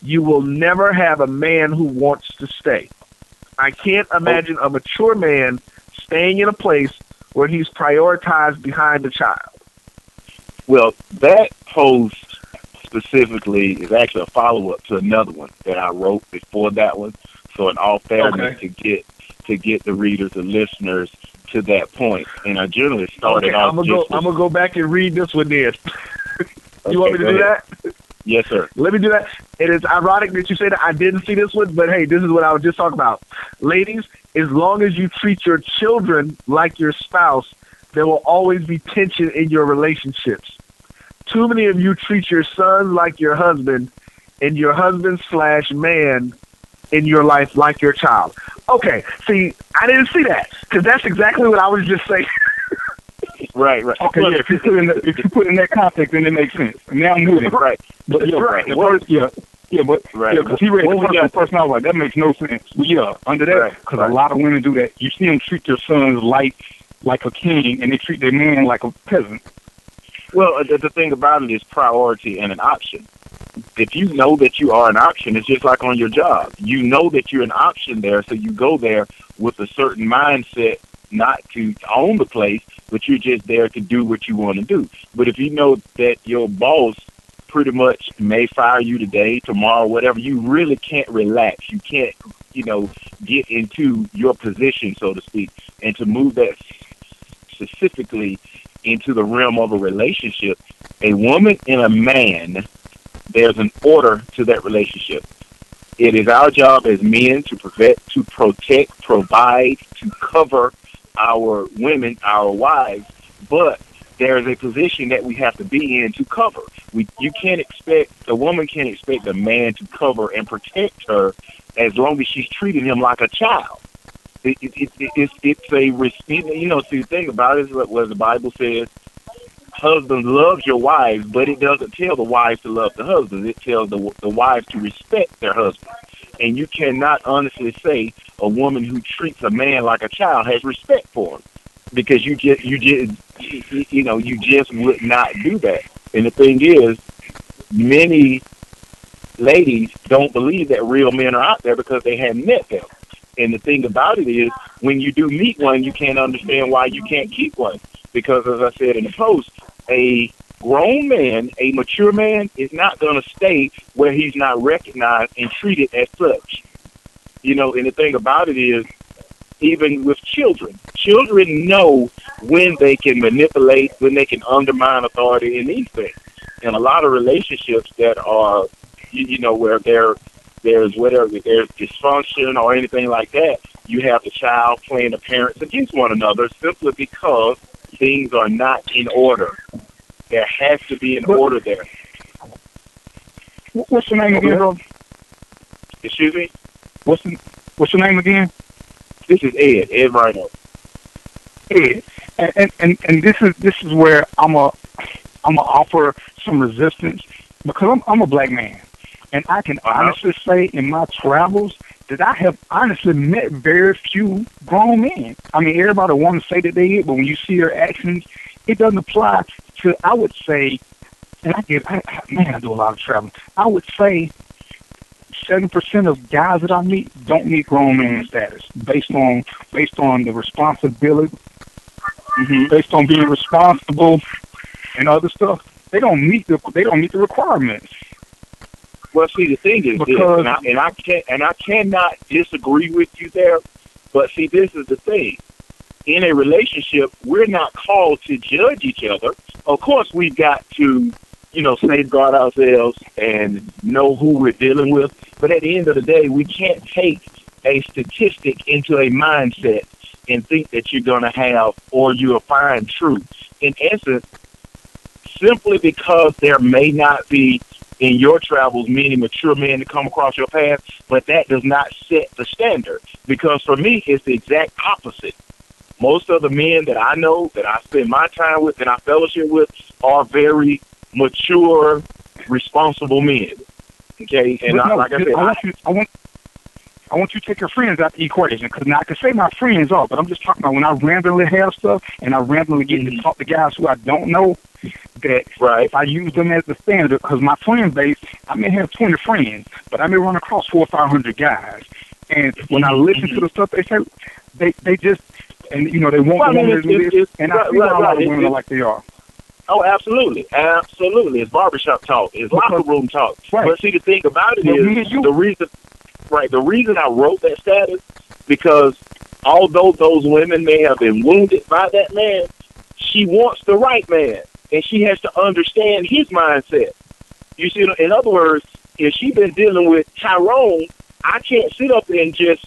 you will never have a man who wants to stay. I can't imagine a mature man staying in a place where he's prioritized behind a child. Well, that post specifically is actually a follow-up to another one that I wrote before that one. So in all fairness, to get the readers and listeners to that point. And I generally started off I'm gonna go back and read this one then. You want me to do that? Yes, sir. Let me do that. It is ironic that you say that. I didn't see this one, but hey, this is what I was just talking about. Ladies, as long as you treat your children like your spouse, there will always be tension in your relationships. Too many of you treat your son like your husband and your husband/man in your life like your child. Okay, see, I didn't see that because that's exactly what I was just saying. Right. Okay, yeah. If you put in that context, then it makes sense. Now I'm moving. Right. But yeah, right. Because he read the first and I was like, that makes no sense. But yeah, under that, because a lot of women do that. You see them treat their sons like a king, and they treat their man like a peasant. Well, the thing about it is priority and an option. If you know that you are an option, it's just like on your job. You know that you're an option there, so you go there with a certain mindset, not to own the place, but you're just there to do what you want to do. But if you know that your boss pretty much may fire you today, tomorrow, whatever, you really can't relax. You can't, get into your position, so to speak, and to move that specifically into the realm of a relationship. A woman and a man, there's an order to that relationship. It is our job as men to protect, provide, to cover our women, our wives, but there is a position that we have to be in to cover. A woman can't expect a man to cover and protect her as long as she's treating him like a child. See, the thing about it is what the Bible says, husbands, love your wives, but it doesn't tell the wives to love the husbands. It tells the wives to respect their husbands. And you cannot honestly say a woman who treats a man like a child has respect for him, because you just would not do that. And the thing is, many ladies don't believe that real men are out there because they haven't met them. And the thing about it is, when you do meet one, you can't understand why you can't keep one. Because as I said in the post, a grown man, a mature man, is not going to stay where he's not recognized and treated as such. And the thing about it is, even with children know when they can manipulate, when they can undermine authority in these things. And a lot of relationships that are, where there's dysfunction or anything like that, you have the child playing the parents against one another simply because things are not in order. There has to be an order there. What's your name again, bro? Excuse me? What's your name again? This is Ed Rhino. Ed. And this is where I'm gonna offer some resistance, because I'm a black man, and I can honestly say in my travels that I have honestly met very few grown men. I mean, everybody want to say that they is, but when you see their actions, it doesn't apply to, I would say, and I do a lot of traveling. I would say 7% of guys that I meet don't meet grown man status based on the responsibility, based on being responsible and other stuff. They don't meet the requirements. Well, see, the thing is because, this, and I cannot disagree with you there, but see, this is the thing. In a relationship, we're not called to judge each other. Of course, we've got to, safeguard ourselves and know who we're dealing with. But at the end of the day, we can't take a statistic into a mindset and think that you're going to have or you'll find truth. In essence, simply because there may not be in your travels many mature men to come across your path, but that does not set the standard. Because for me, it's the exact opposite. Most of the men that I know, that I spend my time with and I fellowship with, are very mature, responsible men. Okay, and like I said, I want you to take your friends out the equation, because now I can say my friends are, but I'm just talking about when I randomly have stuff and I randomly get to talk to guys who I don't know, that if I use them as the standard, because my friend base, I may have 20 friends, but I may run across 400 or 500 guys. And when I listen to the stuff they say, they just, and you know, they won't go on this list, and I see why a lot of women are like they are. Oh, absolutely. Absolutely. It's barbershop talk. It's locker room talk. Right. But see, the thing about it is, the reason I wrote that status, because although those women may have been wounded by that man, she wants the right man, and she has to understand his mindset. You see, in other words, if she's been dealing with Tyrone, I can't sit up there and just,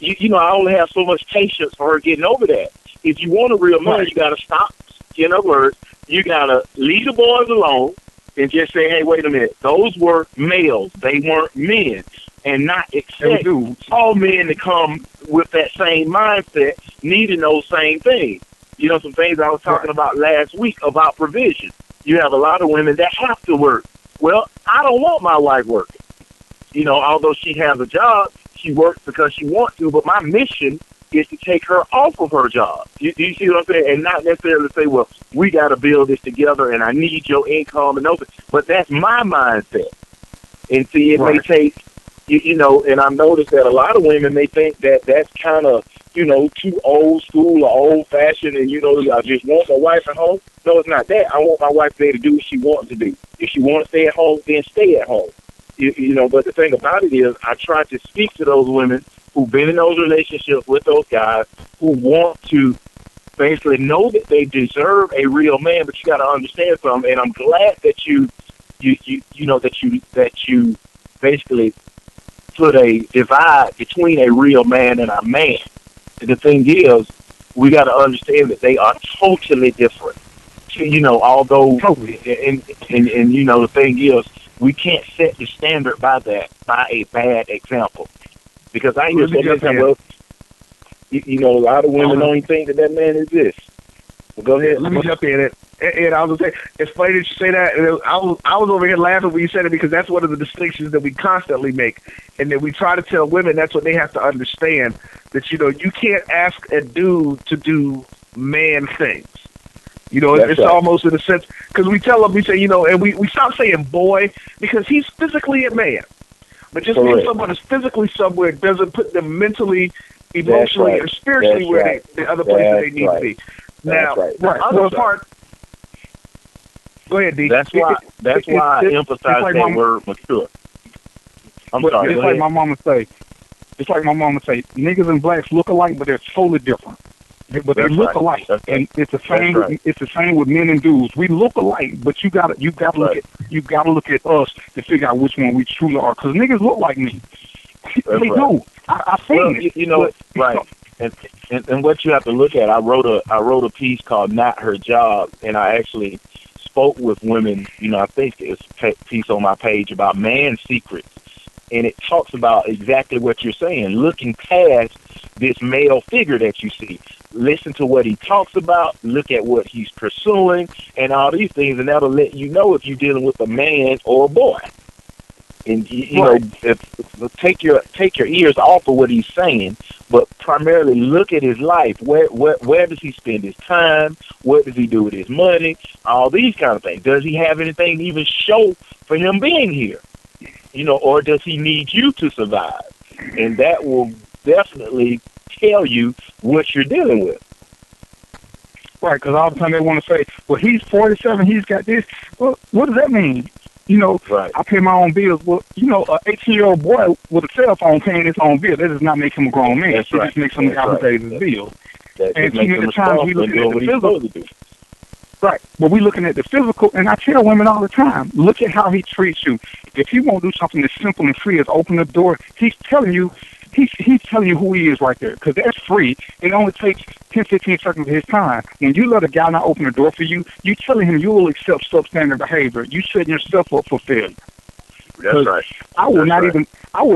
you know, I only have so much patience for her getting over that. If you want a real man, you got to stop. In other words, you got to leave the boys alone and just say, hey, wait a minute. Those were males. They weren't men. And not expect all men to come with that same mindset, needing those same things. You know, some things I was talking about last week about provision. You have a lot of women that have to work. Well, I don't want my wife working. You know, although she has a job, she works because she wants to, but my mission is to take her off of her job. You see what I'm saying? And not necessarily say, well, we got to build this together and I need your income and those. But that's my mindset. And see, it may take, you know, and I've noticed that a lot of women may think that that's kind of, you know, too old school or old fashioned and, you know, I just want my wife at home. No, it's not that. I want my wife to be able to do what she wants to do. If she wants to stay at home, then stay at home. You know, but the thing about it is I try to speak to those women who've been in those relationships with those guys who want to basically know that they deserve a real man, but you got to understand something. And I'm glad that you know, that you basically put a divide between a real man and a man. And the thing is, we got to understand that they are totally different. You know, although, and you know, the thing is, we can't set the standard by a bad example. Because I hear so many times, well, you know, a lot of women don't even think that man exists. Well, go ahead. Let me jump in it. And I was going to say, it's funny that you say that. And I was over here laughing when you said it, because that's one of the distinctions that we constantly make. And that we try to tell women that's what they have to understand, that, you know, you can't ask a dude to do man things. You know, it's almost in a sense, because we tell them, we say, you know, and we stop saying boy, because he's physically a man. But just because someone is physically somewhere doesn't put them mentally, emotionally, or spiritually where the other places they need to be. Now, the other part. Go ahead, D. That's why I emphasize like that word mature. I'm sorry. It's like my mama say. It's like my mama say. Niggas and blacks look alike, but they're totally different. But they look alike, and it's the same. It's the same with men and dudes. We look alike, but you gotta look at us to figure out which one we truly are. Because niggas look like me. They do. I seen it. You know, And what you have to look at, I wrote a piece called "Not Her Job," and I actually spoke with women. You know, I think it's a piece on my page about man secrets, and it talks about exactly what you're saying, looking past this male figure that you see. Listen to what he talks about, look at what he's pursuing, and all these things, and that'll let you know if you're dealing with a man or a boy. And you know, take your ears off of what he's saying, but primarily look at his life. Where does he spend his time? What does he do with his money? All these kind of things. Does he have anything to even show for him being here? You know, or does he need you to survive? And that will definitely tell you what you're dealing with. Right, because all the time they want to say, well, he's 47, he's got this. Well, what does that mean? You know, I pay my own bills. Well, you know, an 18-year-old boy with a cell phone paying his own bill, that does not make him a grown man. It just makes him obligated his bills. And too many times we look at the physical. Right, but we looking at the physical, and I tell women all the time, look at how he treats you. If he won't do something as simple and free as open the door, he's telling you who he is right there, because that's free. It only takes 10, 15 seconds of his time. When you let a guy not open the door for you, you telling him you will accept substandard behavior. You setting yourself up for failure. That's right. I will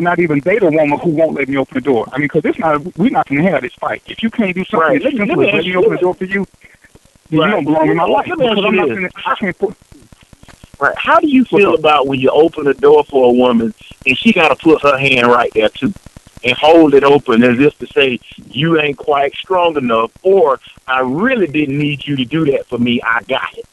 not even date a woman who won't let me open the door. I mean, because we're not going to have this fight. If you can't do something as simple as let me open the door for you, then you don't belong in my life. Right. How do you feel about when you open the door for a woman and she got to put her hand right there too? and hold it open as if to say, you ain't quite strong enough, or I really didn't need you to do that for me. I got it.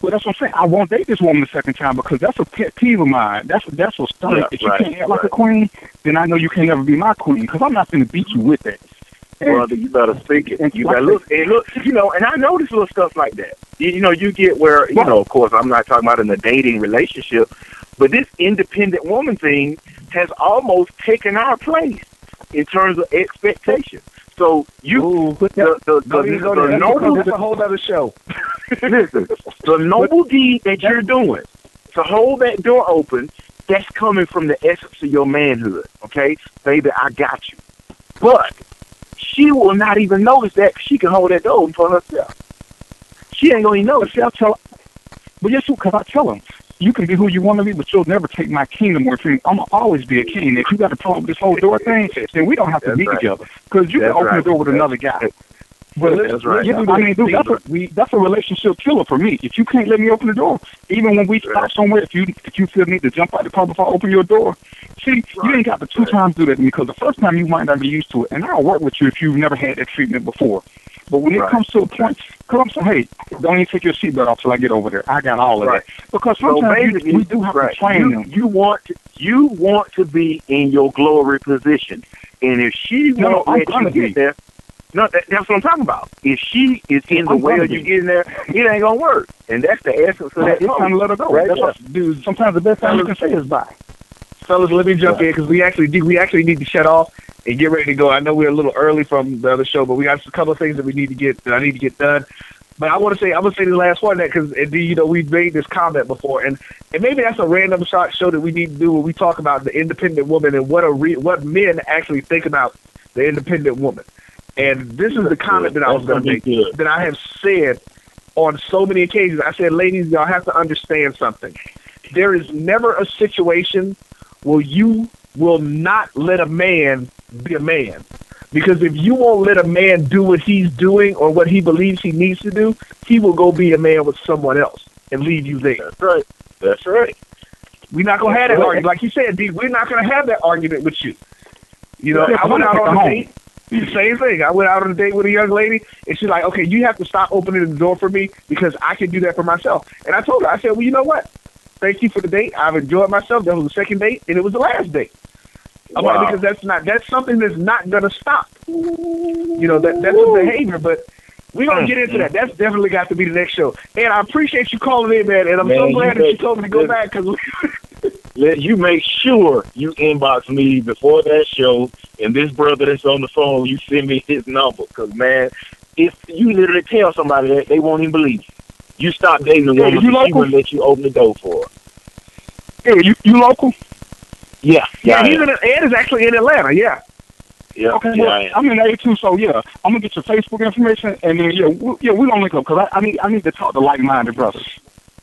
Well, that's what I'm saying. I won't date this woman the second time because that's a pet peeve of mine. That's what's stunning. If you can't act like a queen, then I know you can't ever be my queen because I'm not going to beat you with that. Brother, you better speak it. You better look, you know, and I notice little stuff like that. You know, you get where, you know, of course, I'm not talking about in a dating relationship, but this independent woman thing has almost taken our place in terms of expectation. So that's a whole other show. Listen, the noble deed that you're doing to hold that door open, that's coming from the essence of your manhood. Okay, baby, I got you. But she will not even notice that she can hold that door open for herself. She ain't gonna even notice. See, I tell, but yes, because I tell them, you can be who you want to be, but you'll never take my kingdom away from me. I'm gonna always be a king. If you got to pull up this whole door thing, then we don't have to be together because you can open the door with another guy. But that's right. I mean, dude, that's a relationship killer for me. If you can't let me open the door, even when we stop somewhere, if you feel need to jump out the car before I open your door, see, you ain't got to 2 times do that to me because the first time you might not be used to it, and I'll work with you if you've never had that treatment before. But when it comes to a point, because I'm saying, hey, don't even take your seatbelt off till I get over there. I got all of that. Because sometimes we do have to train them. You want to be in your glory position, and if she won't let you get there. No, that's what I'm talking about. If she is in the way of you getting there, it ain't gonna work, and that's the essence of that. It's time to let her go. Right? That's what, dude. Sometimes the best thing you can say is bye. Fellas, let me jump in because we actually need to shut off and get ready to go. I know we're a little early from the other show, but we got a couple of things that I need to get done. But I'm gonna say the last one because you know we've made this comment before, and maybe that's a random show that we need to do when we talk about the independent woman and what men actually think about the independent woman. And this is the comment that I was going to make, that I have said on so many occasions. I said, ladies, y'all have to understand something. There is never a situation where you will not let a man be a man. Because if you won't let a man do what he's doing or what he believes he needs to do, he will go be a man with someone else and leave you there. That's right. That's right. We're not going to have that argument. Like you said, D, we're not going to have that argument with you. You know, I went out on a date. Same thing. I went out on a date with a young lady, and she's like, okay, you have to stop opening the door for me because I can do that for myself. And I told her, I said, well, you know what? Thank you for the date. I've enjoyed myself. That was the second date, and it was the last date. Wow. Because that's something that's not going to stop. You know, that's a behavior, but we're going to get into that. That's definitely got to be the next show. And I appreciate you calling in, man, and I'm so glad that you told me to go back because you make sure you inbox me before that show, and this brother that's on the phone, you send me his number. Because, man, if you literally tell somebody that, they won't even believe you. You stop dating a woman, she won't let you open the door for her. Hey, you local? Yeah. Yeah, Ed is actually in Atlanta, yeah. Yeah, okay, well, I'm in A too, so yeah, I'm gonna get your Facebook information, and then we gonna link up because I need to talk to like-minded brothers.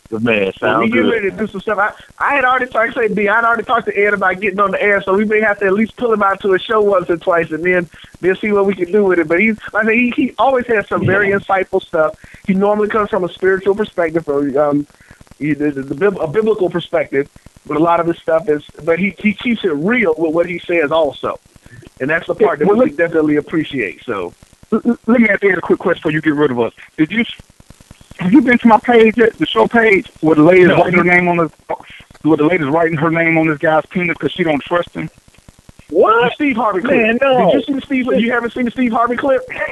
Good man, sounds good. We get ready to do some stuff. I had already talked to Ed about getting on the air, so we may have to at least pull him out to a show once or twice, and then see what we can do with it. But he always has some very insightful stuff. He normally comes from a spiritual perspective, or a biblical perspective. But a lot of his stuff but he keeps it real with what he says also. And that's the part that we definitely appreciate. So, let me ask you a quick question before you get rid of us. Have you been to my page yet, the show page, where the lady's writing her name on this guy's penis because she don't trust him? What? The Steve Harvey clip. Man, no. Did you see the Steve? You haven't seen the Steve Harvey clip? Yeah.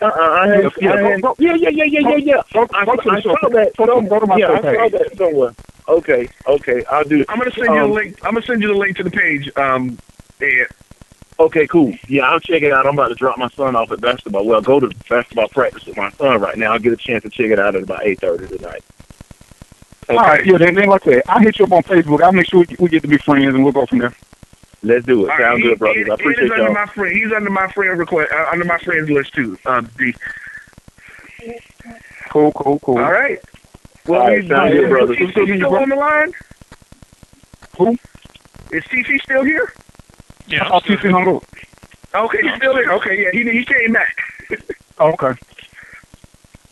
I saw that somewhere. Okay, I'll do it. I'm gonna send you the link. I'm gonna send you the link to the page. Ed. Okay, cool. Yeah, I'll check it out. I'm about to drop my son off at basketball. Well, go to basketball practice with my son right now. I'll get a chance to check it out at about 8:30 tonight. Okay. All right, yeah, then like that. I'll hit you up on Facebook. I'll make sure we get to be friends, and we'll go from there. Let's do it. Sounds good, brothers. I appreciate y'all. He's under my friend request, under my friends list too. D. Cool. All right. Well, all right, sounds good, brothers. Is he still on the line? Who? Is TC still here? Yeah. TC hung up. Okay, he's still there. Okay, yeah, he came back. Okay.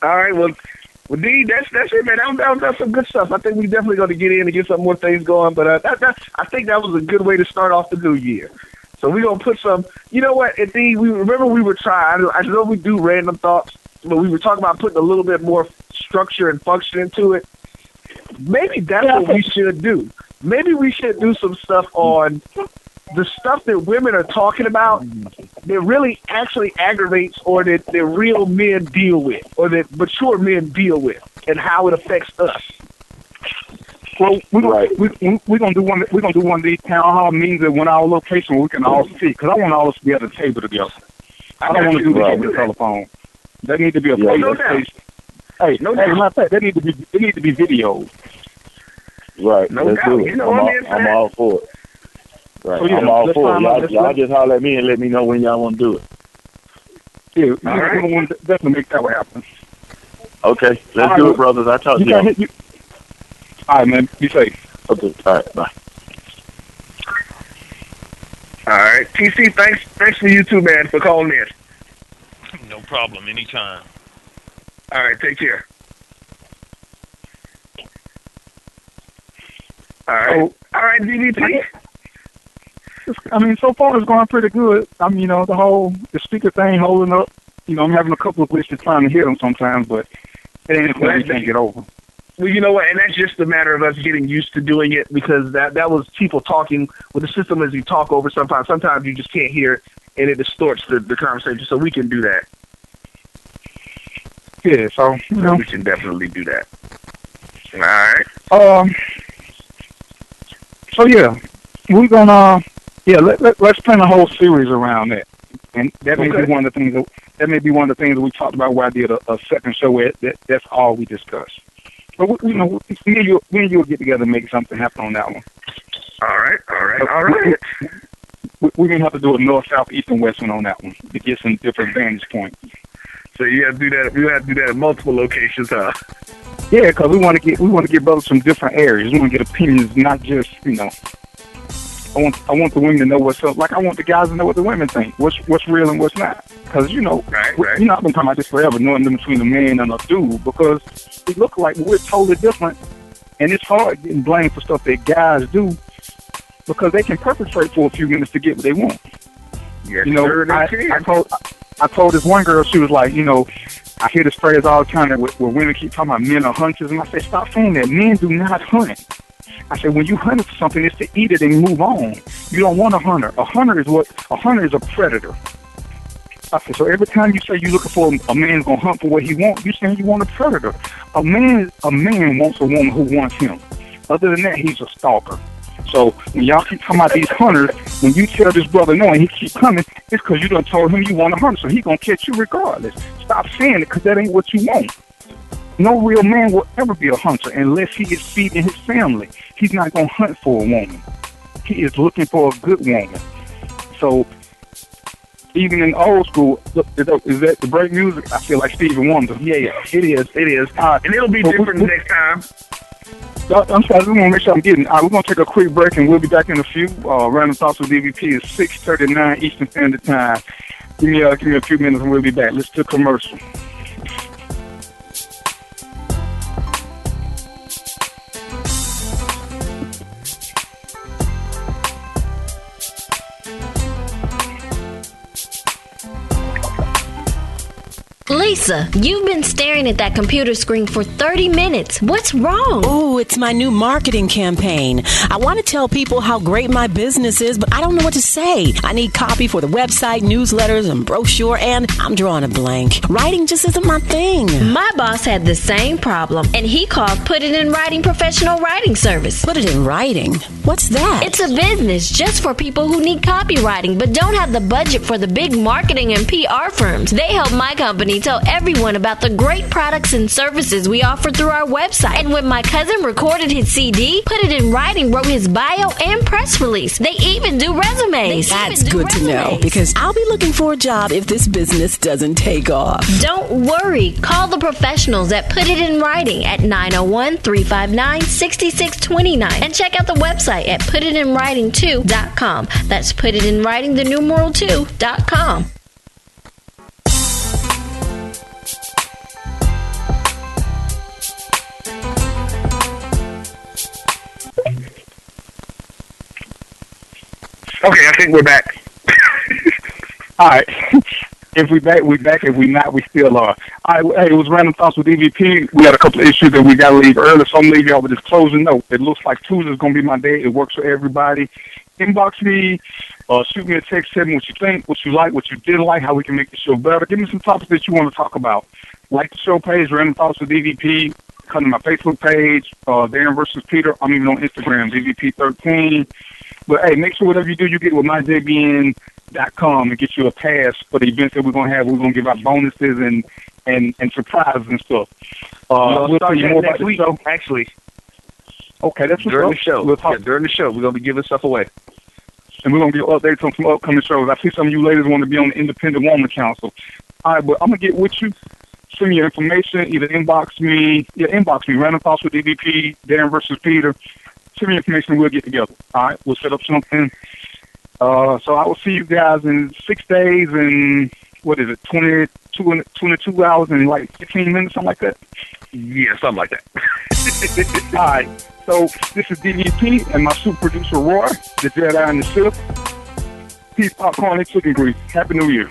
All right, well, D, that's it, man. That's some good stuff. I think we definitely going to get in and get some more things going. But I think that was a good way to start off the new year. So we're going to put some, you know what, at the, we remember we were trying, I know we do random thoughts, but we were talking about putting a little bit more structure and function into it. Maybe that's what we should do. Maybe we should do some stuff on the stuff that women are talking about that really actually aggravates or that real men deal with or that mature men deal with and how it affects us. Well, we're gonna do one. We're gonna do one of these town hall meetings at one of our locations where we can all see. Because I want all us to be at the table together. I don't want to do this over the telephone. There need to be a face. Hey, matter of fact, there need to be videos. Right. No let's doubt. do it. You know I'm all for it. Right. So, yeah, I'm all for it. Y'all just holler at me and let me know when y'all want to do it. Yeah, we're going to definitely make that happen. Okay, let's do it, brothers. I talk to y'all. All right, man. Be safe. Okay. All right. Bye. All right. TC, thanks for you too, man, for calling in. No problem. Anytime. All right. Take care. All right. All right, DvP. I mean, so far it's going pretty good. I mean, the speaker thing holding up. I'm having a couple of glitches trying to hit them sometimes, but it ain't anything we can't get over. Well, you know what, and that's just a matter of us getting used to doing it because that was people talking with the system as you talk over sometimes. Sometimes you just can't hear it, and it distorts the conversation, so we can do that. Yeah, so, we can definitely do that. All right. So, yeah, we're going to, let's plan a whole series around that. And that may be one of the things that we talked about where I did a second show where that's all we discussed. But me and you will get together and make something happen on that one. All right. We're gonna have to do a north, south, east, and west one on that one to get some different vantage points. So you have to do that. We have to do that at multiple locations, huh? Yeah, because we want to get brothers from different areas. We want to get opinions, not just I want the women to know what's up. Like I want the guys to know what the women think. What's real and what's not. Because I've been talking about this forever, knowing them between a man and a dude, because we look like we're totally different, and it's hard getting blamed for stuff that guys do because they can perpetrate for a few minutes to get what they want. Yes, I told this one girl, she was like, I hear this phrase all the time that where women keep talking about men are hunters, and I said, stop saying that. Men do not hunt. I said, when you hunt for something, it's to eat it and move on. You don't want a hunter. A hunter is a predator. I said, so every time you say you're looking for a man's gonna hunt for what he wants, you're saying you want a predator. A man wants a woman who wants him. Other than that, he's a stalker. So when y'all keep talking about these hunters, when you tell this brother no and he keep coming, it's because you done told him you want a hunter, so he gonna catch you regardless. Stop saying it, because that ain't what you want. No real man will ever be a hunter unless he is feeding his family. He's not going to hunt for a woman. He is looking for a good woman. So, even in old school, is that the break music? I feel like Stevie Wonder. Yeah, it is. And it'll be different next time. I'm sorry, we want to make sure I'm getting. We're going to take a quick break, and we'll be back in a few. Random Thoughts with DvP is 6:39 Eastern Standard Time. Give me a few minutes, and we'll be back. Let's do a commercial. Lisa, you've been staring at that computer screen for 30 minutes. What's wrong? Oh, it's my new marketing campaign. I want to tell people how great my business is, but I don't know what to say. I need copy for the website, newsletters, and brochure, and I'm drawing a blank. Writing just isn't my thing. My boss had the same problem, and he called Put It in Writing Professional Writing Service. Put it in writing? What's that? It's a business just for people who need copywriting, but don't have the budget for the big marketing and PR firms. They help my company tell everyone about the great products and services we offer through our website. And when my cousin recorded his CD, Put It in Writing wrote his bio and press release. They even do resumes. That's good to know, because I'll be looking for a job if this business doesn't take off. Don't worry. Call the professionals at Put It in Writing at 901-359-6629 and check out the website at putitinwriting2.com. That's putitinwriting, the numeral 2.com. Okay, I think we're back. All right. If we back, we back. If we not, we still are. All right. Hey, it was Random Thoughts with DvP. We had a couple of issues that we got to leave early, so I'm going to leave y'all with this closing note. It looks like Tuesday is going to be my day. It works for everybody. Inbox me. Shoot me a text. Tell me what you think, what you like, what you didn't like, how we can make the show better. Give me some topics that you want to talk about. Like the show page, Random Thoughts with DvP. Come to my Facebook page, Darren versus Peter. I'm even on Instagram, DvP13. But, hey, make sure whatever you do, you get with myjbn.com and get you a pass for the events that we're going to have. We're going to give out bonuses and surprises and stuff. We'll tell you more about the show. Actually. Okay, that's what's during up. the show. We'll talk. Yeah, during the show, we're going to be giving stuff away. And we're going to give updates on some upcoming shows. I see some of you ladies want to be on the Independent Woman Council. All right, but I'm going to get with you. Send me your information. Either inbox me. Yeah, inbox me. Random Thoughts with DvP, Darren versus Peter. Send me information. We'll get together. All right, we'll set up something. So I will see you guys in 6 days and, what is it, 22 hours and like 15 minutes, something like that? Yeah, something like that. All right. So this is DvP and my super producer, Roy, the Jedi and the Sith. Peace, popcorn, and chicken grease. Happy New Year.